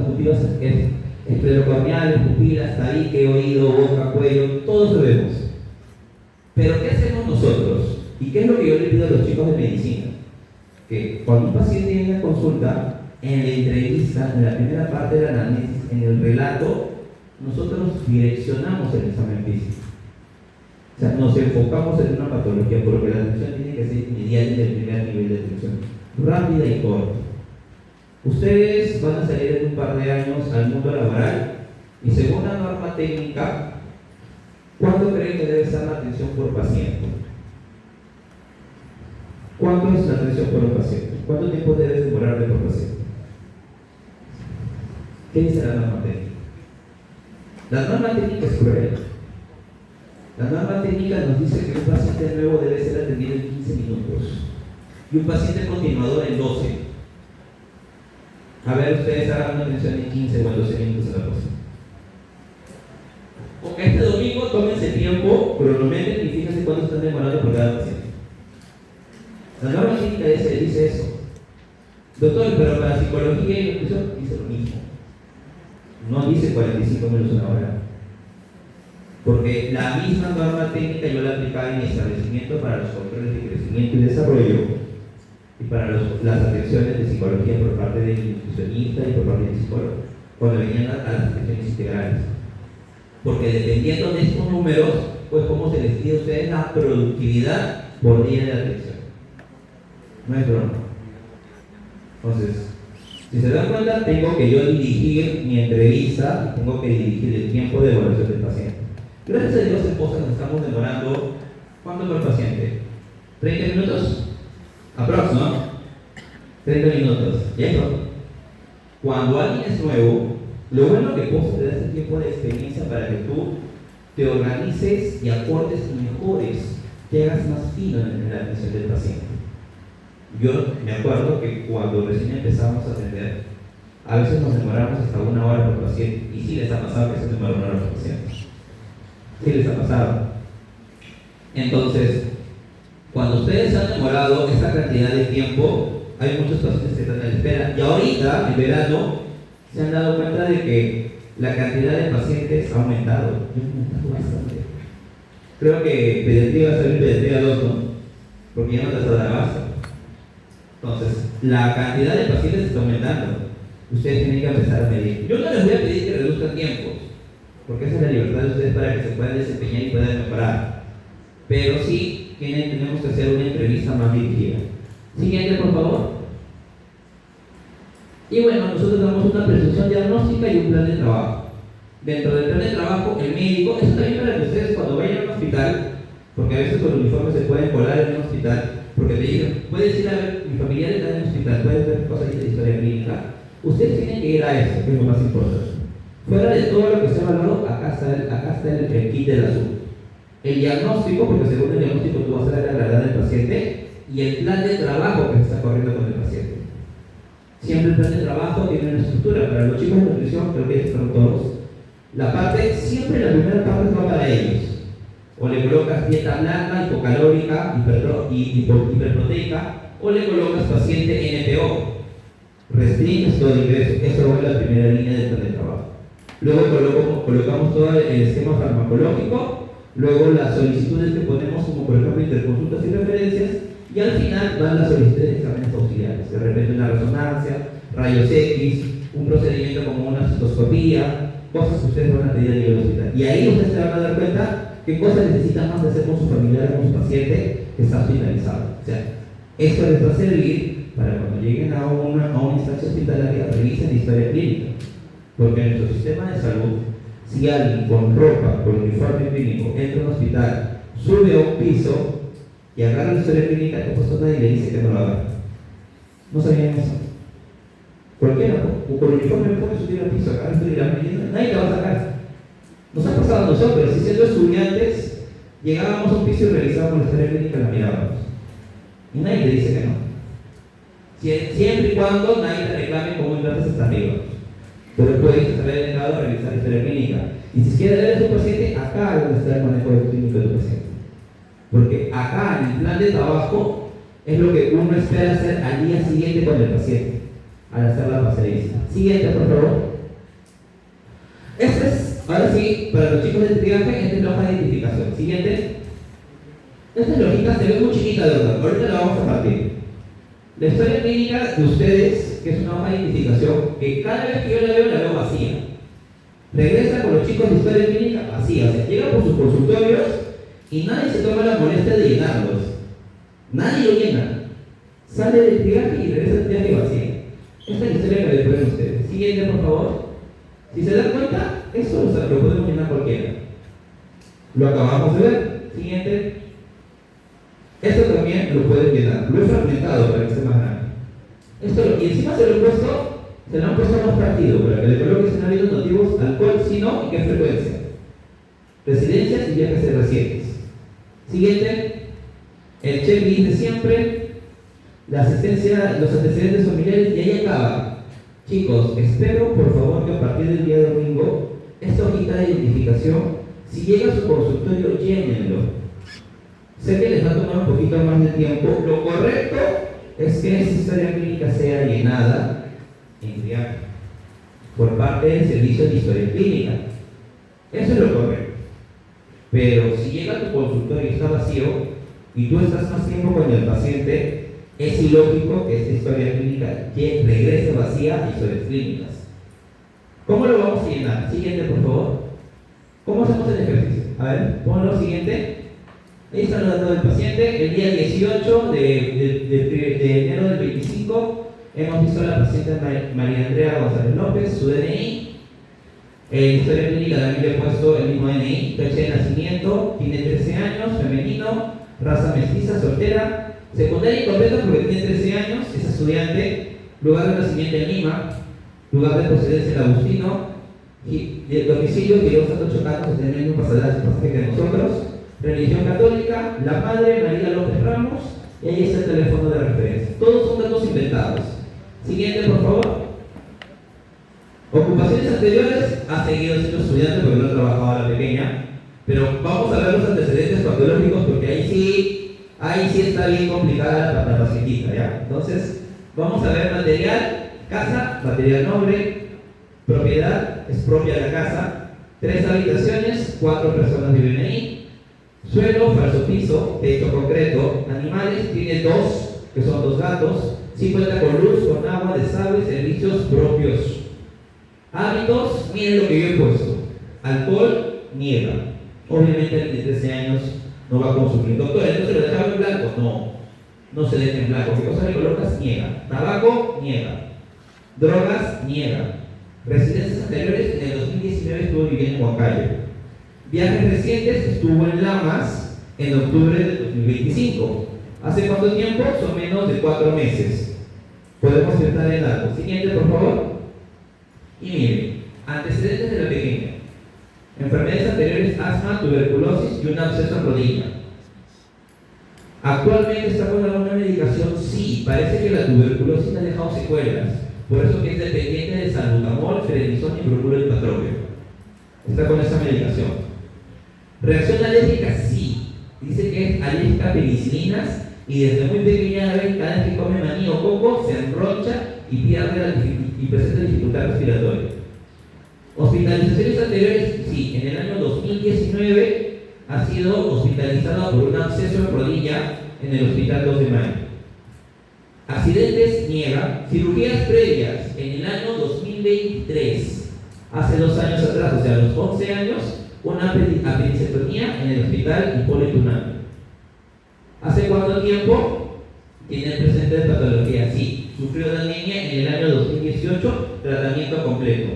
esclerocorneales, pupilas, tabique, oído, boca, cuello, todos lo vemos. Pero ¿qué hacemos nosotros? ¿Y qué es lo que yo le pido a los chicos de medicina? Que cuando un paciente viene a consulta, en la entrevista, en la primera parte del análisis, en el relato, nosotros direccionamos el examen físico. O sea, nos enfocamos en una patología, porque la atención tiene que ser inmediata y del primer nivel de atención, rápida y corta. Ustedes van a salir en un par de años al mundo laboral y según la norma técnica, ¿cuánto creen que debe ser la atención por paciente? ¿Cuánto es la atención por un paciente? ¿Cuánto tiempo debes demorarte por paciente? ¿Qué dice la norma técnica? La norma técnica es cruel. La norma técnica nos dice que un paciente nuevo debe ser atendido en 15 minutos y un paciente continuador en 12. A ver, ustedes hagan una atención en 15 o en 12 minutos a la cosa. Este domingo tómense tiempo, cronometren y fíjense cuánto están demorando por cada paciente. La norma clínica dice eso. Doctor, pero para psicología y nutrición dice lo mismo. No dice 45 minutos una hora. Porque la misma norma técnica yo la aplicaba en mi establecimiento para los controles de crecimiento y desarrollo y para las atenciones de psicología por parte del nutricionista y por parte del psicólogo, cuando venían a las atenciones integrales. Porque dependiendo de estos números, pues cómo se les pide a ustedes la productividad por día de atención. No es broma. Entonces, si se dan cuenta, tengo que yo dirigir mi entrevista y tengo que dirigir el tiempo de evaluación del paciente. Gracias a Dios, en cosas nos estamos demorando. ¿Cuánto por paciente? ¿30 minutos? Aprox, ¿no? 30 minutos. ¿Y eso? Cuando alguien es nuevo, lo bueno que puedo te da ese tiempo de experiencia para que tú te organices y aportes mejores, te hagas más fino en la atención del paciente. Yo me acuerdo que cuando recién empezamos a atender, a veces nos demoramos hasta 1 hora por paciente, y sí les ha pasado que se demoran 1 hora por paciente. Sí les ha pasado. Entonces, cuando ustedes han demorado esta cantidad de tiempo, hay muchos pacientes que están a la espera. Y ahorita, en verano, se han dado cuenta de que la cantidad de pacientes ha aumentado. Ha aumentado bastante. Creo que pediatría va a salir pediatría 2, ¿no? Porque ya no te da basta. Entonces, la cantidad de pacientes está aumentando. Ustedes tienen que empezar a medir. Yo no les voy a pedir que reduzcan tiempos, porque esa es la libertad de ustedes para que se puedan desempeñar y puedan mejorar. Pero sí tenemos que hacer una entrevista más dirigida. Siguiente, por favor. Y bueno, nosotros damos una prescripción diagnóstica y un plan de trabajo. Dentro del plan de trabajo, el médico, eso también para que ustedes cuando vayan a un hospital, porque a veces con el uniforme se pueden colar en un hospital, porque te dicen, puedes ir a ver, mi familiar está en el hospital, puedes ver cosas de historia clínica. Ustedes tienen que ir a eso, que es lo más importante. Fuera de todo lo que se ha evaluado, acá está el kit del asunto. El diagnóstico, porque según el diagnóstico tú vas a ver la gravedad del paciente, y el plan de trabajo que se está corriendo con el paciente. Siempre el plan de trabajo tiene una estructura. Para los chicos de nutrición, creo que es para todos. Siempre la primera parte va para ellos. O le colocas dieta blanca, hipocalórica, hiperproteica, o le colocas paciente NPO. Restringes todo el ingreso. Eso es la primera línea del plan de trabajo. Luego colocamos todo el esquema farmacológico, luego las solicitudes que ponemos, como por ejemplo interconsultas y referencias, y al final van las solicitudes de exámenes auxiliares. De repente una resonancia, rayos X, un procedimiento como una cistoscopía, cosas que ustedes van a pedir a nivel hospital. Y ahí ustedes se van a dar cuenta qué cosas necesitan más de hacer con su familiar o con su paciente que está hospitalizado. O sea, esto les va a servir para cuando lleguen a una instancia hospitalaria, revisen la historia clínica. Porque en nuestro sistema de salud, si alguien con ropa, con uniforme clínico, entra a un hospital, sube a un piso y agarra la historia clínica, después nadie le dice que no lo haga. ¿No sabían eso? ¿Por qué no? O con el uniforme puede subir al piso, agarra la historia clínica, nadie la va a sacar. Nos ha pasado a nosotros, si siendo estudiantes, llegábamos a un piso y revisábamos la historia clínica y la mirábamos. Y nadie le dice que no. Siempre y cuando nadie te reclame cómo entraste hasta arriba. Pero puedes haber entrado a revisar la historia clínica. Y si quieres ver a tu paciente, acá es donde está el manejo clínico de tu paciente. Porque acá, en el plan de trabajo, es lo que uno espera hacer al día siguiente con el paciente, al hacer la paciente. Siguiente, por favor. Este es, ahora sí, para los chicos de triaje, esta es la hoja de identificación. Siguiente. Esta hojita se ve muy chiquita, de verdad. Ahorita la vamos a partir. La historia clínica de ustedes, que es una hoja de identificación, que cada vez que yo la veo vacía. Regresa con los chicos de historia clínica vacía. O sea, llega por sus consultorios y nadie se toma la molestia de llenarlos. Nadie lo llena. Sale del triaje y regresa al triaje vacía. Esta es la historia que le ponen ustedes. Siguiente, por favor. Si se dan cuenta, eso lo podemos llenar cualquiera. Lo acabamos de ver. Siguiente. Esto también lo pueden llenar. Lo he fragmentado para que esté más grande. Y encima se lo han puesto más partido para que le coloques en hábitos nativos, alcohol, si no, y qué frecuencia. Residencias y viajes recientes. Siguiente. El checklist de siempre. La asistencia, los antecedentes familiares, y ahí acaba. Chicos, espero por favor que a partir del día domingo, esta hojita de identificación, si llega a su consultorio, llénenlo. Sé que les va a tomar un poquito más de tiempo. Lo correcto es que esa historia clínica sea llenada en triaje por parte del servicio de historia clínica. Eso es lo correcto. Pero si llega a tu consultorio y está vacío y tú estás más tiempo con el paciente, es ilógico que esta historia clínica regrese vacía a historias clínicas. ¿Cómo lo vamos a llenar? Siguiente, por favor. ¿Cómo hacemos el ejercicio? A ver, ponlo siguiente. Ahí están los datos del paciente. El día 18 de enero del 25 hemos visto a la paciente María Andrea González López, su DNI. Historia clínica también le he puesto el mismo DNI, fecha de nacimiento, tiene 13 años, femenino, raza mestiza, soltera, secundaria incompleta porque tiene 13 años, es estudiante, lugar de nacimiento en Lima, lugar de procedencia en Agustino, y el domicilio que los Santos Chocanos tener el mismo pasaje que nosotros. Religión católica, la madre María López Ramos, y ahí está el teléfono de referencia. Todos son datos inventados. Siguiente, por favor. Ocupaciones anteriores, ha seguido siendo estudiante porque no ha trabajado a la pequeña, pero vamos a ver los antecedentes patológicos porque ahí sí está bien complicada la pacientita, ¿ya? Entonces, vamos a ver material, casa, material noble, propiedad, es propia de la casa, 3 habitaciones, 4 personas viven ahí. Suelo, falso piso, techo concreto. Animales, tiene 2, que son 2 gatos. Sí cuenta con luz, con agua, desagüe, servicios propios. Hábitos, miren lo que yo he puesto. Alcohol, niega. Obviamente el de 13 años no va a consumir. Doctor, ¿entonces lo dejaba en blanco? No se deja en blanco. ¿Qué cosa le colocas? Niega. Tabaco, niega. Drogas, niega. Residencias anteriores, en el 2019 estuvo viviendo en Huancayo. Viajes recientes, estuvo en Lamas en octubre del 2025. ¿Hace cuánto tiempo? Son menos de 4 meses. Podemos sentar el dato. Siguiente, por favor. Y miren, antecedentes de la pequeña. Enfermedades anteriores, asma, tuberculosis y un absceso en rodilla. ¿Actualmente está con alguna medicación? Sí, parece que la tuberculosis ha dejado secuelas. Por eso que es dependiente de salbutamol, prednisona y bromuro de patropio. Está con esa medicación. ¿Reacción alérgica? Sí. Dice que es alérgica a penicilinas y desde muy pequeña cada vez que come maní o coco se enrocha y presenta dificultad respiratoria. Hospitalizaciones anteriores, sí. En el año 2019 ha sido hospitalizada por un absceso en rodilla en el Hospital 2 de Mayo. Accidentes, niega. Cirugías previas, en el año 2020 2023, hace 2 años atrás, o sea, a los 11 años, una apendicectomía en el hospital Hipólito Unanue. ¿Hace cuánto tiempo tiene presente de patología? Sí, sufrió de anemia en el año 2018, tratamiento completo.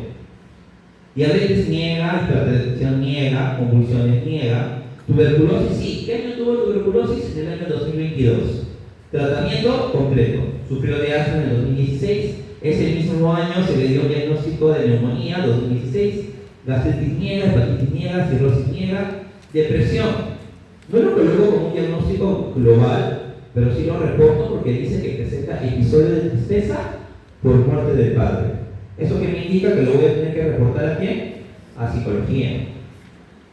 Diabetes niega, hipertensión niega, convulsiones niega, tuberculosis sí. ¿Qué año tuvo tuberculosis? En el año 2022. Tratamiento completo. Sufrió de asma en el 2016. Ese mismo año se le dio diagnóstico de neumonía, 2016. Gastritis niega, hepatitis niega, cirrosis niega, depresión. No lo coloco como un diagnóstico global, pero sí lo reporto porque dice que presenta episodio de tristeza por muerte del padre. ¿Eso que me indica? Que lo voy a tener que reportar a quién? A psicología.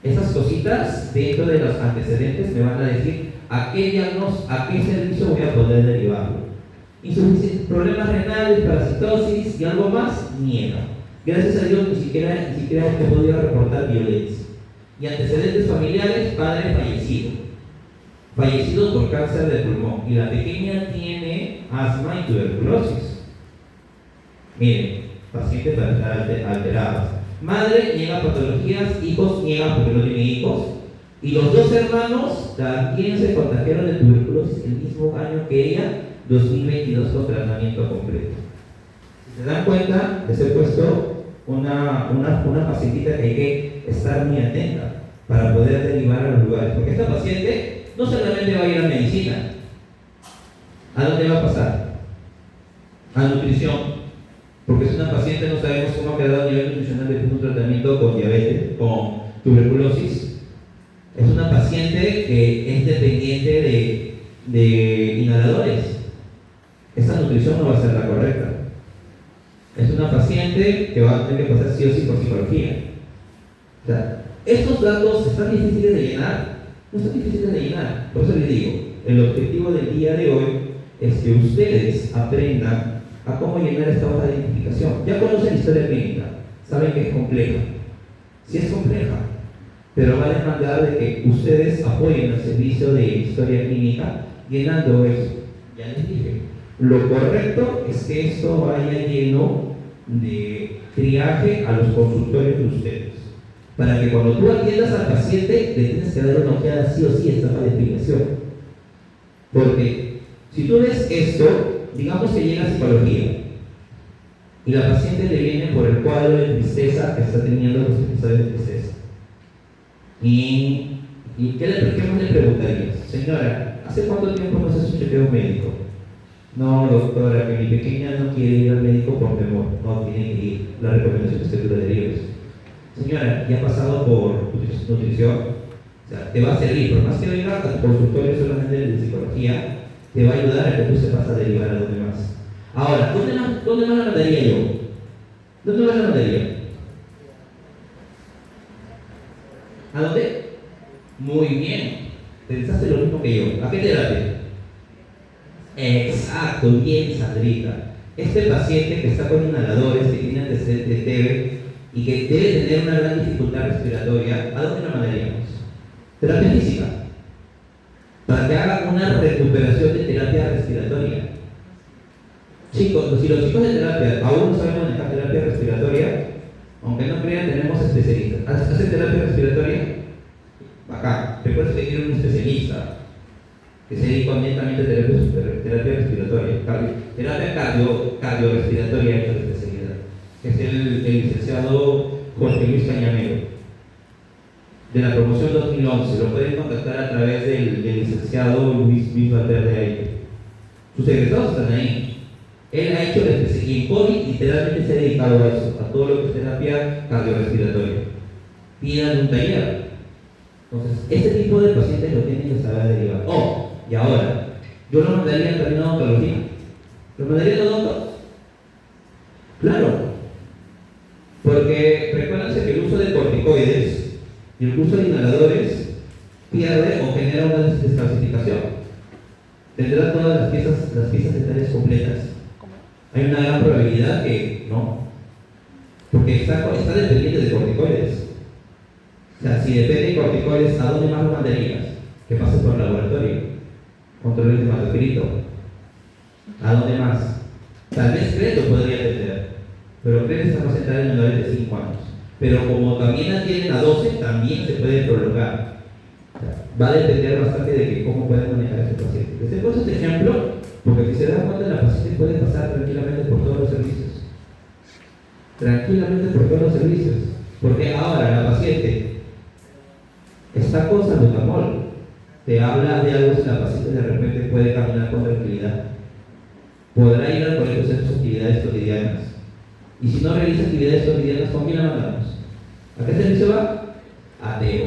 Esas cositas dentro de los antecedentes me van a decir a qué servicio voy a poder derivarlo. Problemas renales, parasitosis y algo más, niega. Gracias a Dios ni siquiera he podido reportar violencia. Y antecedentes familiares, padre fallecido por cáncer de pulmón. Y la pequeña tiene asma y tuberculosis. Miren, pacientes alterados. Madre niega patologías, hijos niegan porque no tiene hijos. Y los 2 hermanos también se contagiaron de tuberculosis el mismo año que ella, 2022, con tratamiento completo. Si se dan cuenta, les he puesto una pacientita que hay que estar muy atenta para poder derivar a los lugares. Porque esta paciente no solamente va a ir a medicina. ¿A dónde va a pasar? A nutrición. Porque es una paciente, no sabemos cómo ha quedado a nivel nutricional después de un tratamiento con diabetes, con tuberculosis. Es una paciente que es dependiente de inhaladores. Esa nutrición no va a ser la correcta. Es una paciente que va a tener que pasar sí o sí por psicología. O sea, estos datos están difíciles de llenar. No están difíciles de llenar. Por eso les digo, el objetivo del día de hoy es que ustedes aprendan a cómo llenar esta hoja de identificación. Ya conocen la historia clínica, saben que es compleja. Sí es compleja, pero va a demandar de que ustedes apoyen el servicio de historia clínica llenando eso. Ya les dije, lo correcto es que esto vaya lleno de triaje a los consultorios de ustedes. Para que cuando tú atiendas al paciente, le tienes que dar una ojeada sí o sí esta hoja de explicación. Porque si tú ves esto, digamos que llega a psicología y la paciente le viene por el cuadro de tristeza que está teniendo los episodios de tristeza. ¿Y qué le preguntarías? Señora, ¿hace cuánto tiempo no se hace un chequeo médico? No, doctora, que mi pequeña no quiere ir al médico por temor. No, tiene que ir. La recomendación es que tú le derives. Señora, ¿ya ha pasado por nutrición? O sea, te va a servir, por más que venga a tu consultorio solamente de psicología, te va a ayudar a que tú sepas a derivar a los demás. Ahora, ¿dónde más la mandaría yo? ¿Dónde más la mandaría? ¿A dónde? Muy bien. Pensaste lo mismo que yo. ¿A qué terapia? Exacto, bien, Sandrita. Este paciente que está con inhaladores, que tiene antecedentes de TB y que debe tener una gran dificultad respiratoria, ¿a dónde la mandaríamos? Terapia física. Para que haga una recuperación de terapia respiratoria. Chicos, si los chicos de terapia aún no saben manejar terapia respiratoria, aunque no crean, tenemos especialistas. ¿Hacen terapia respiratoria? Acá. Recuerden que tienen un especialista que se dedica netamente a terapia respiratoria, terapia cardiorrespiratoria es su especialidad, que es el licenciado Jorge Luis Cañamero, de la promoción 2011. Lo pueden contactar a través del licenciado Luis Valverde Aire. Sus egresados están ahí. Él ha hecho la especialidad y en COVID literalmente se ha dedicado a eso, a todo lo que es terapia cardiorrespiratoria. Pidan un taller. Entonces, este tipo de pacientes lo tienen que saber derivar. Y ahora, yo lo mandaría también a odontología. ¿Lo mandaría a odontos? Claro. Porque recuérdense que el uso de corticoides y el uso de inhaladores pierde o genera una descalcificación. Tendrá todas las piezas dentales completas. Hay una gran probabilidad que no, porque está dependiente de corticoides. O sea, si depende de corticoides, ¿a dónde más lo mandarías? Que pase por el laboratorio. Controles de hematocrito. ¿A dónde más? Tal vez Creto podría atender. pero creen que se va a presentar en menores de 5 años. Pero como también la tienen a 12, también se puede prolongar. O sea, va a depender bastante de que cómo pueden manejar a este paciente. Les he puesto este ejemplo porque si se dan cuenta, la paciente puede pasar tranquilamente por todos los servicios. Tranquilamente por todos los servicios. Porque ahora la paciente está con salbutamol, te habla de algo si la paciente de repente puede caminar con tranquilidad. Podrá ir al colegio a hacer sus actividades cotidianas. Y si no realiza actividades cotidianas, ¿con quién la mandamos? ¿A qué servicio va? A TEO.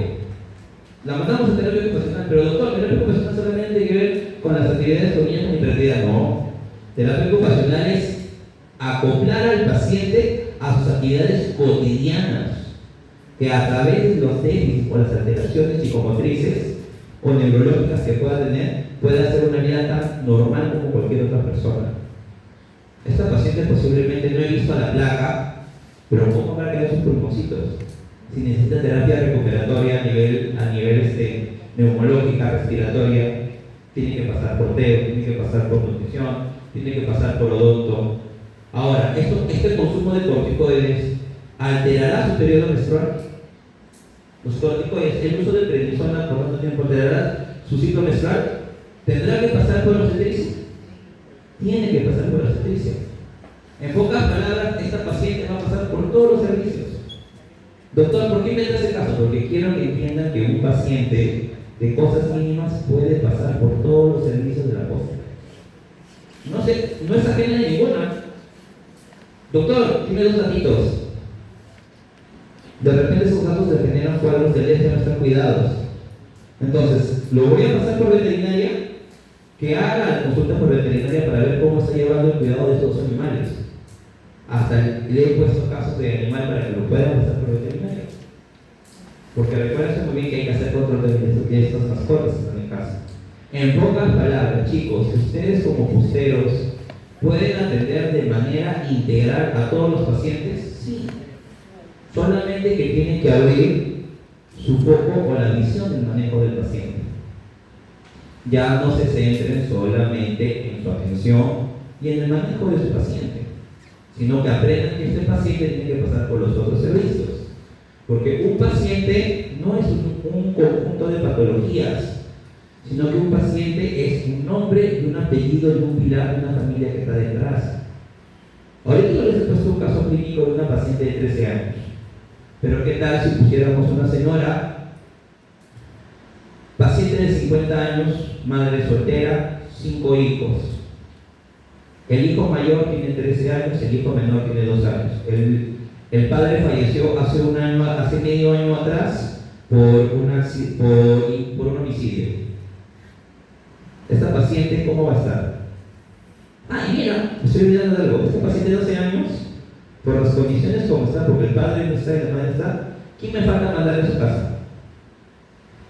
La mandamos a terapia ocupacional, pero doctor, terapia ocupacional solamente tiene que ver con las actividades con niños con hiperactividad. No. Terapia ocupacional es acoplar al paciente a sus actividades cotidianas, que a través de los déficits o las alteraciones psicomotrices o neurológicas que pueda tener, puede hacer una vida tan normal como cualquier otra persona. Esta paciente posiblemente no he visto a la placa, pero ¿cómo habrá quedado sus pulmoncitos? Si necesita terapia recuperatoria a nivel neumológica, respiratoria, tiene que pasar por TEO, tiene que pasar por nutrición, tiene que pasar por odonto. Ahora, este consumo de corticoides alterará su periodo menstrual. Los corticoides, el uso de prednisona por tanto tiempo alterará su ciclo menstrual. ¿Tendrá que pasar por obstetricia? Tiene que pasar por obstetricia. En pocas palabras, esta paciente va a pasar por todos los servicios. Doctor, ¿por qué me da ese caso? Porque quiero que entiendan que un paciente de cosas mínimas puede pasar por todos los servicios de la cosa. No es ajena de ninguna. Doctor, tiene 2 gatitos. De repente esos gatos le generan cuadros de alergia, no están cuidados. Entonces, lo voy a pasar por veterinaria, que haga la consulta por veterinaria para ver cómo está llevando el cuidado de estos animales. Hasta le he puesto casos de animal para que lo puedan pasar por veterinaria. Porque recuerden muy bien que hay que hacer control de estas mascotas que están en casa. En pocas palabras, chicos, ustedes como pusteros pueden atender de manera integral a todos los pacientes, sí. Solamente que tienen que abrir su foco o la visión del manejo del paciente. Ya no se centren solamente en su atención y en el manejo de su paciente, sino que aprendan que este paciente tiene que pasar por los otros servicios. Porque un paciente no es un conjunto de patologías, sino que un paciente es un nombre y un apellido y un pilar de una familia que está detrás. Ahorita yo les he puesto un caso clínico de una paciente de 13 años. Pero ¿qué tal si pusiéramos una señora, paciente de 50 años, madre soltera, 5 hijos? El hijo mayor tiene 13 años, el hijo menor tiene 2 años. El padre falleció hace medio año atrás por un homicidio. Esta paciente, ¿cómo va a estar? Ay, mira, me estoy olvidando de algo. Esta paciente de 12 años, por las condiciones como está, porque el padre no está y la madre está, ¿quién me falta mandar a su casa?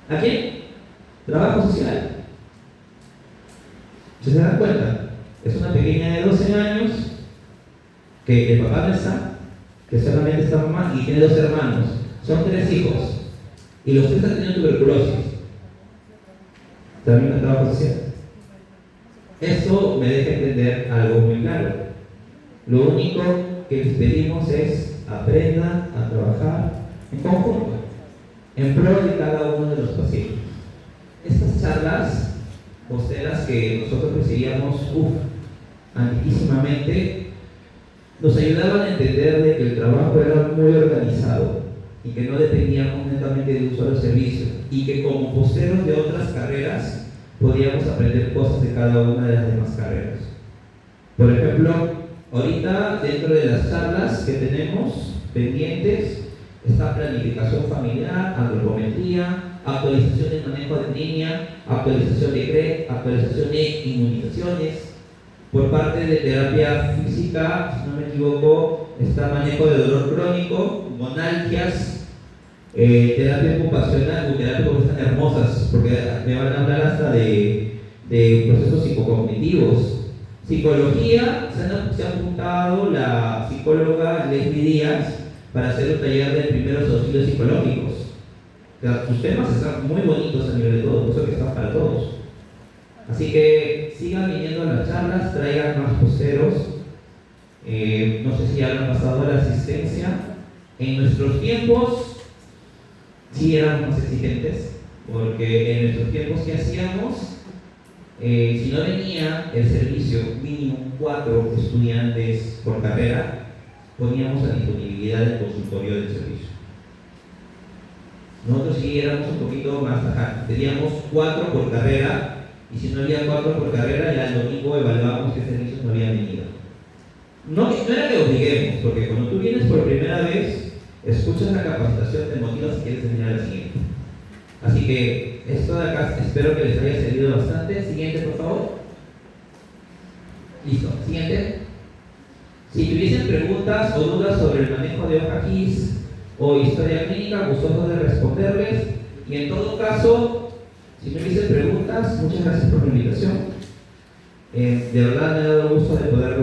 ¿A quién? Trabajo social. ¿Se dan cuenta? Es una pequeña de 12 años, que el papá no está, que solamente está mamá y tiene 2 hermanos. Son 3 hijos. Y los 3 han tenido tuberculosis. También el trabajo social. Esto me deja entender algo muy claro. Lo único que les pedimos es aprendan a trabajar en conjunto, en pro de cada uno de los pacientes. Estas charlas posteras que nosotros recibíamos antiquísimamente nos ayudaban a entender de que el trabajo era muy organizado y que no dependíamos netamente de un solo servicio y que como posteros de otras carreras podíamos aprender cosas de cada una de las demás carreras. Por ejemplo, ahorita dentro de las charlas que tenemos pendientes está planificación familiar, antropometría, actualización del manejo de línea, actualización de CRE, actualización de inmunizaciones. Por parte de terapia física, si no me equivoco, está manejo de dolor crónico, monalgias, terapia ocupacional, terapia porque están hermosas, porque me van a hablar hasta de procesos psicocognitivos. Psicología, se ha apuntado la psicóloga Leslie Díaz para hacer un taller de primeros auxilios psicológicos. O sea, sus temas están muy bonitos a nivel de todo, por eso que están para todos. Así que sigan viniendo a las charlas, traigan más posteros. No sé si ya han pasado la asistencia. En nuestros tiempos sí éramos más exigentes, porque en nuestros tiempos que hacíamos, si no venía el servicio mínimo 4 estudiantes por carrera, poníamos a disponibilidad el consultorio del servicio. Nosotros sí éramos un poquito más tajantes, teníamos 4 por carrera, y si no había 4 por carrera, ya el domingo evaluábamos qué servicios no habían venido. No era que obliguemos, porque cuando tú vienes por primera vez, escuchas la capacitación, te motivas si quieres terminar la siguiente. Así que esto de acá espero que les haya servido bastante. Siguiente, por favor. Listo. Siguiente. Si tuviesen preguntas o dudas sobre el manejo de hoja KISS o historia clínica, gustosos de responderles. Y en todo caso, si me hubiesen preguntas, muchas gracias por la invitación. De verdad me ha dado gusto de poder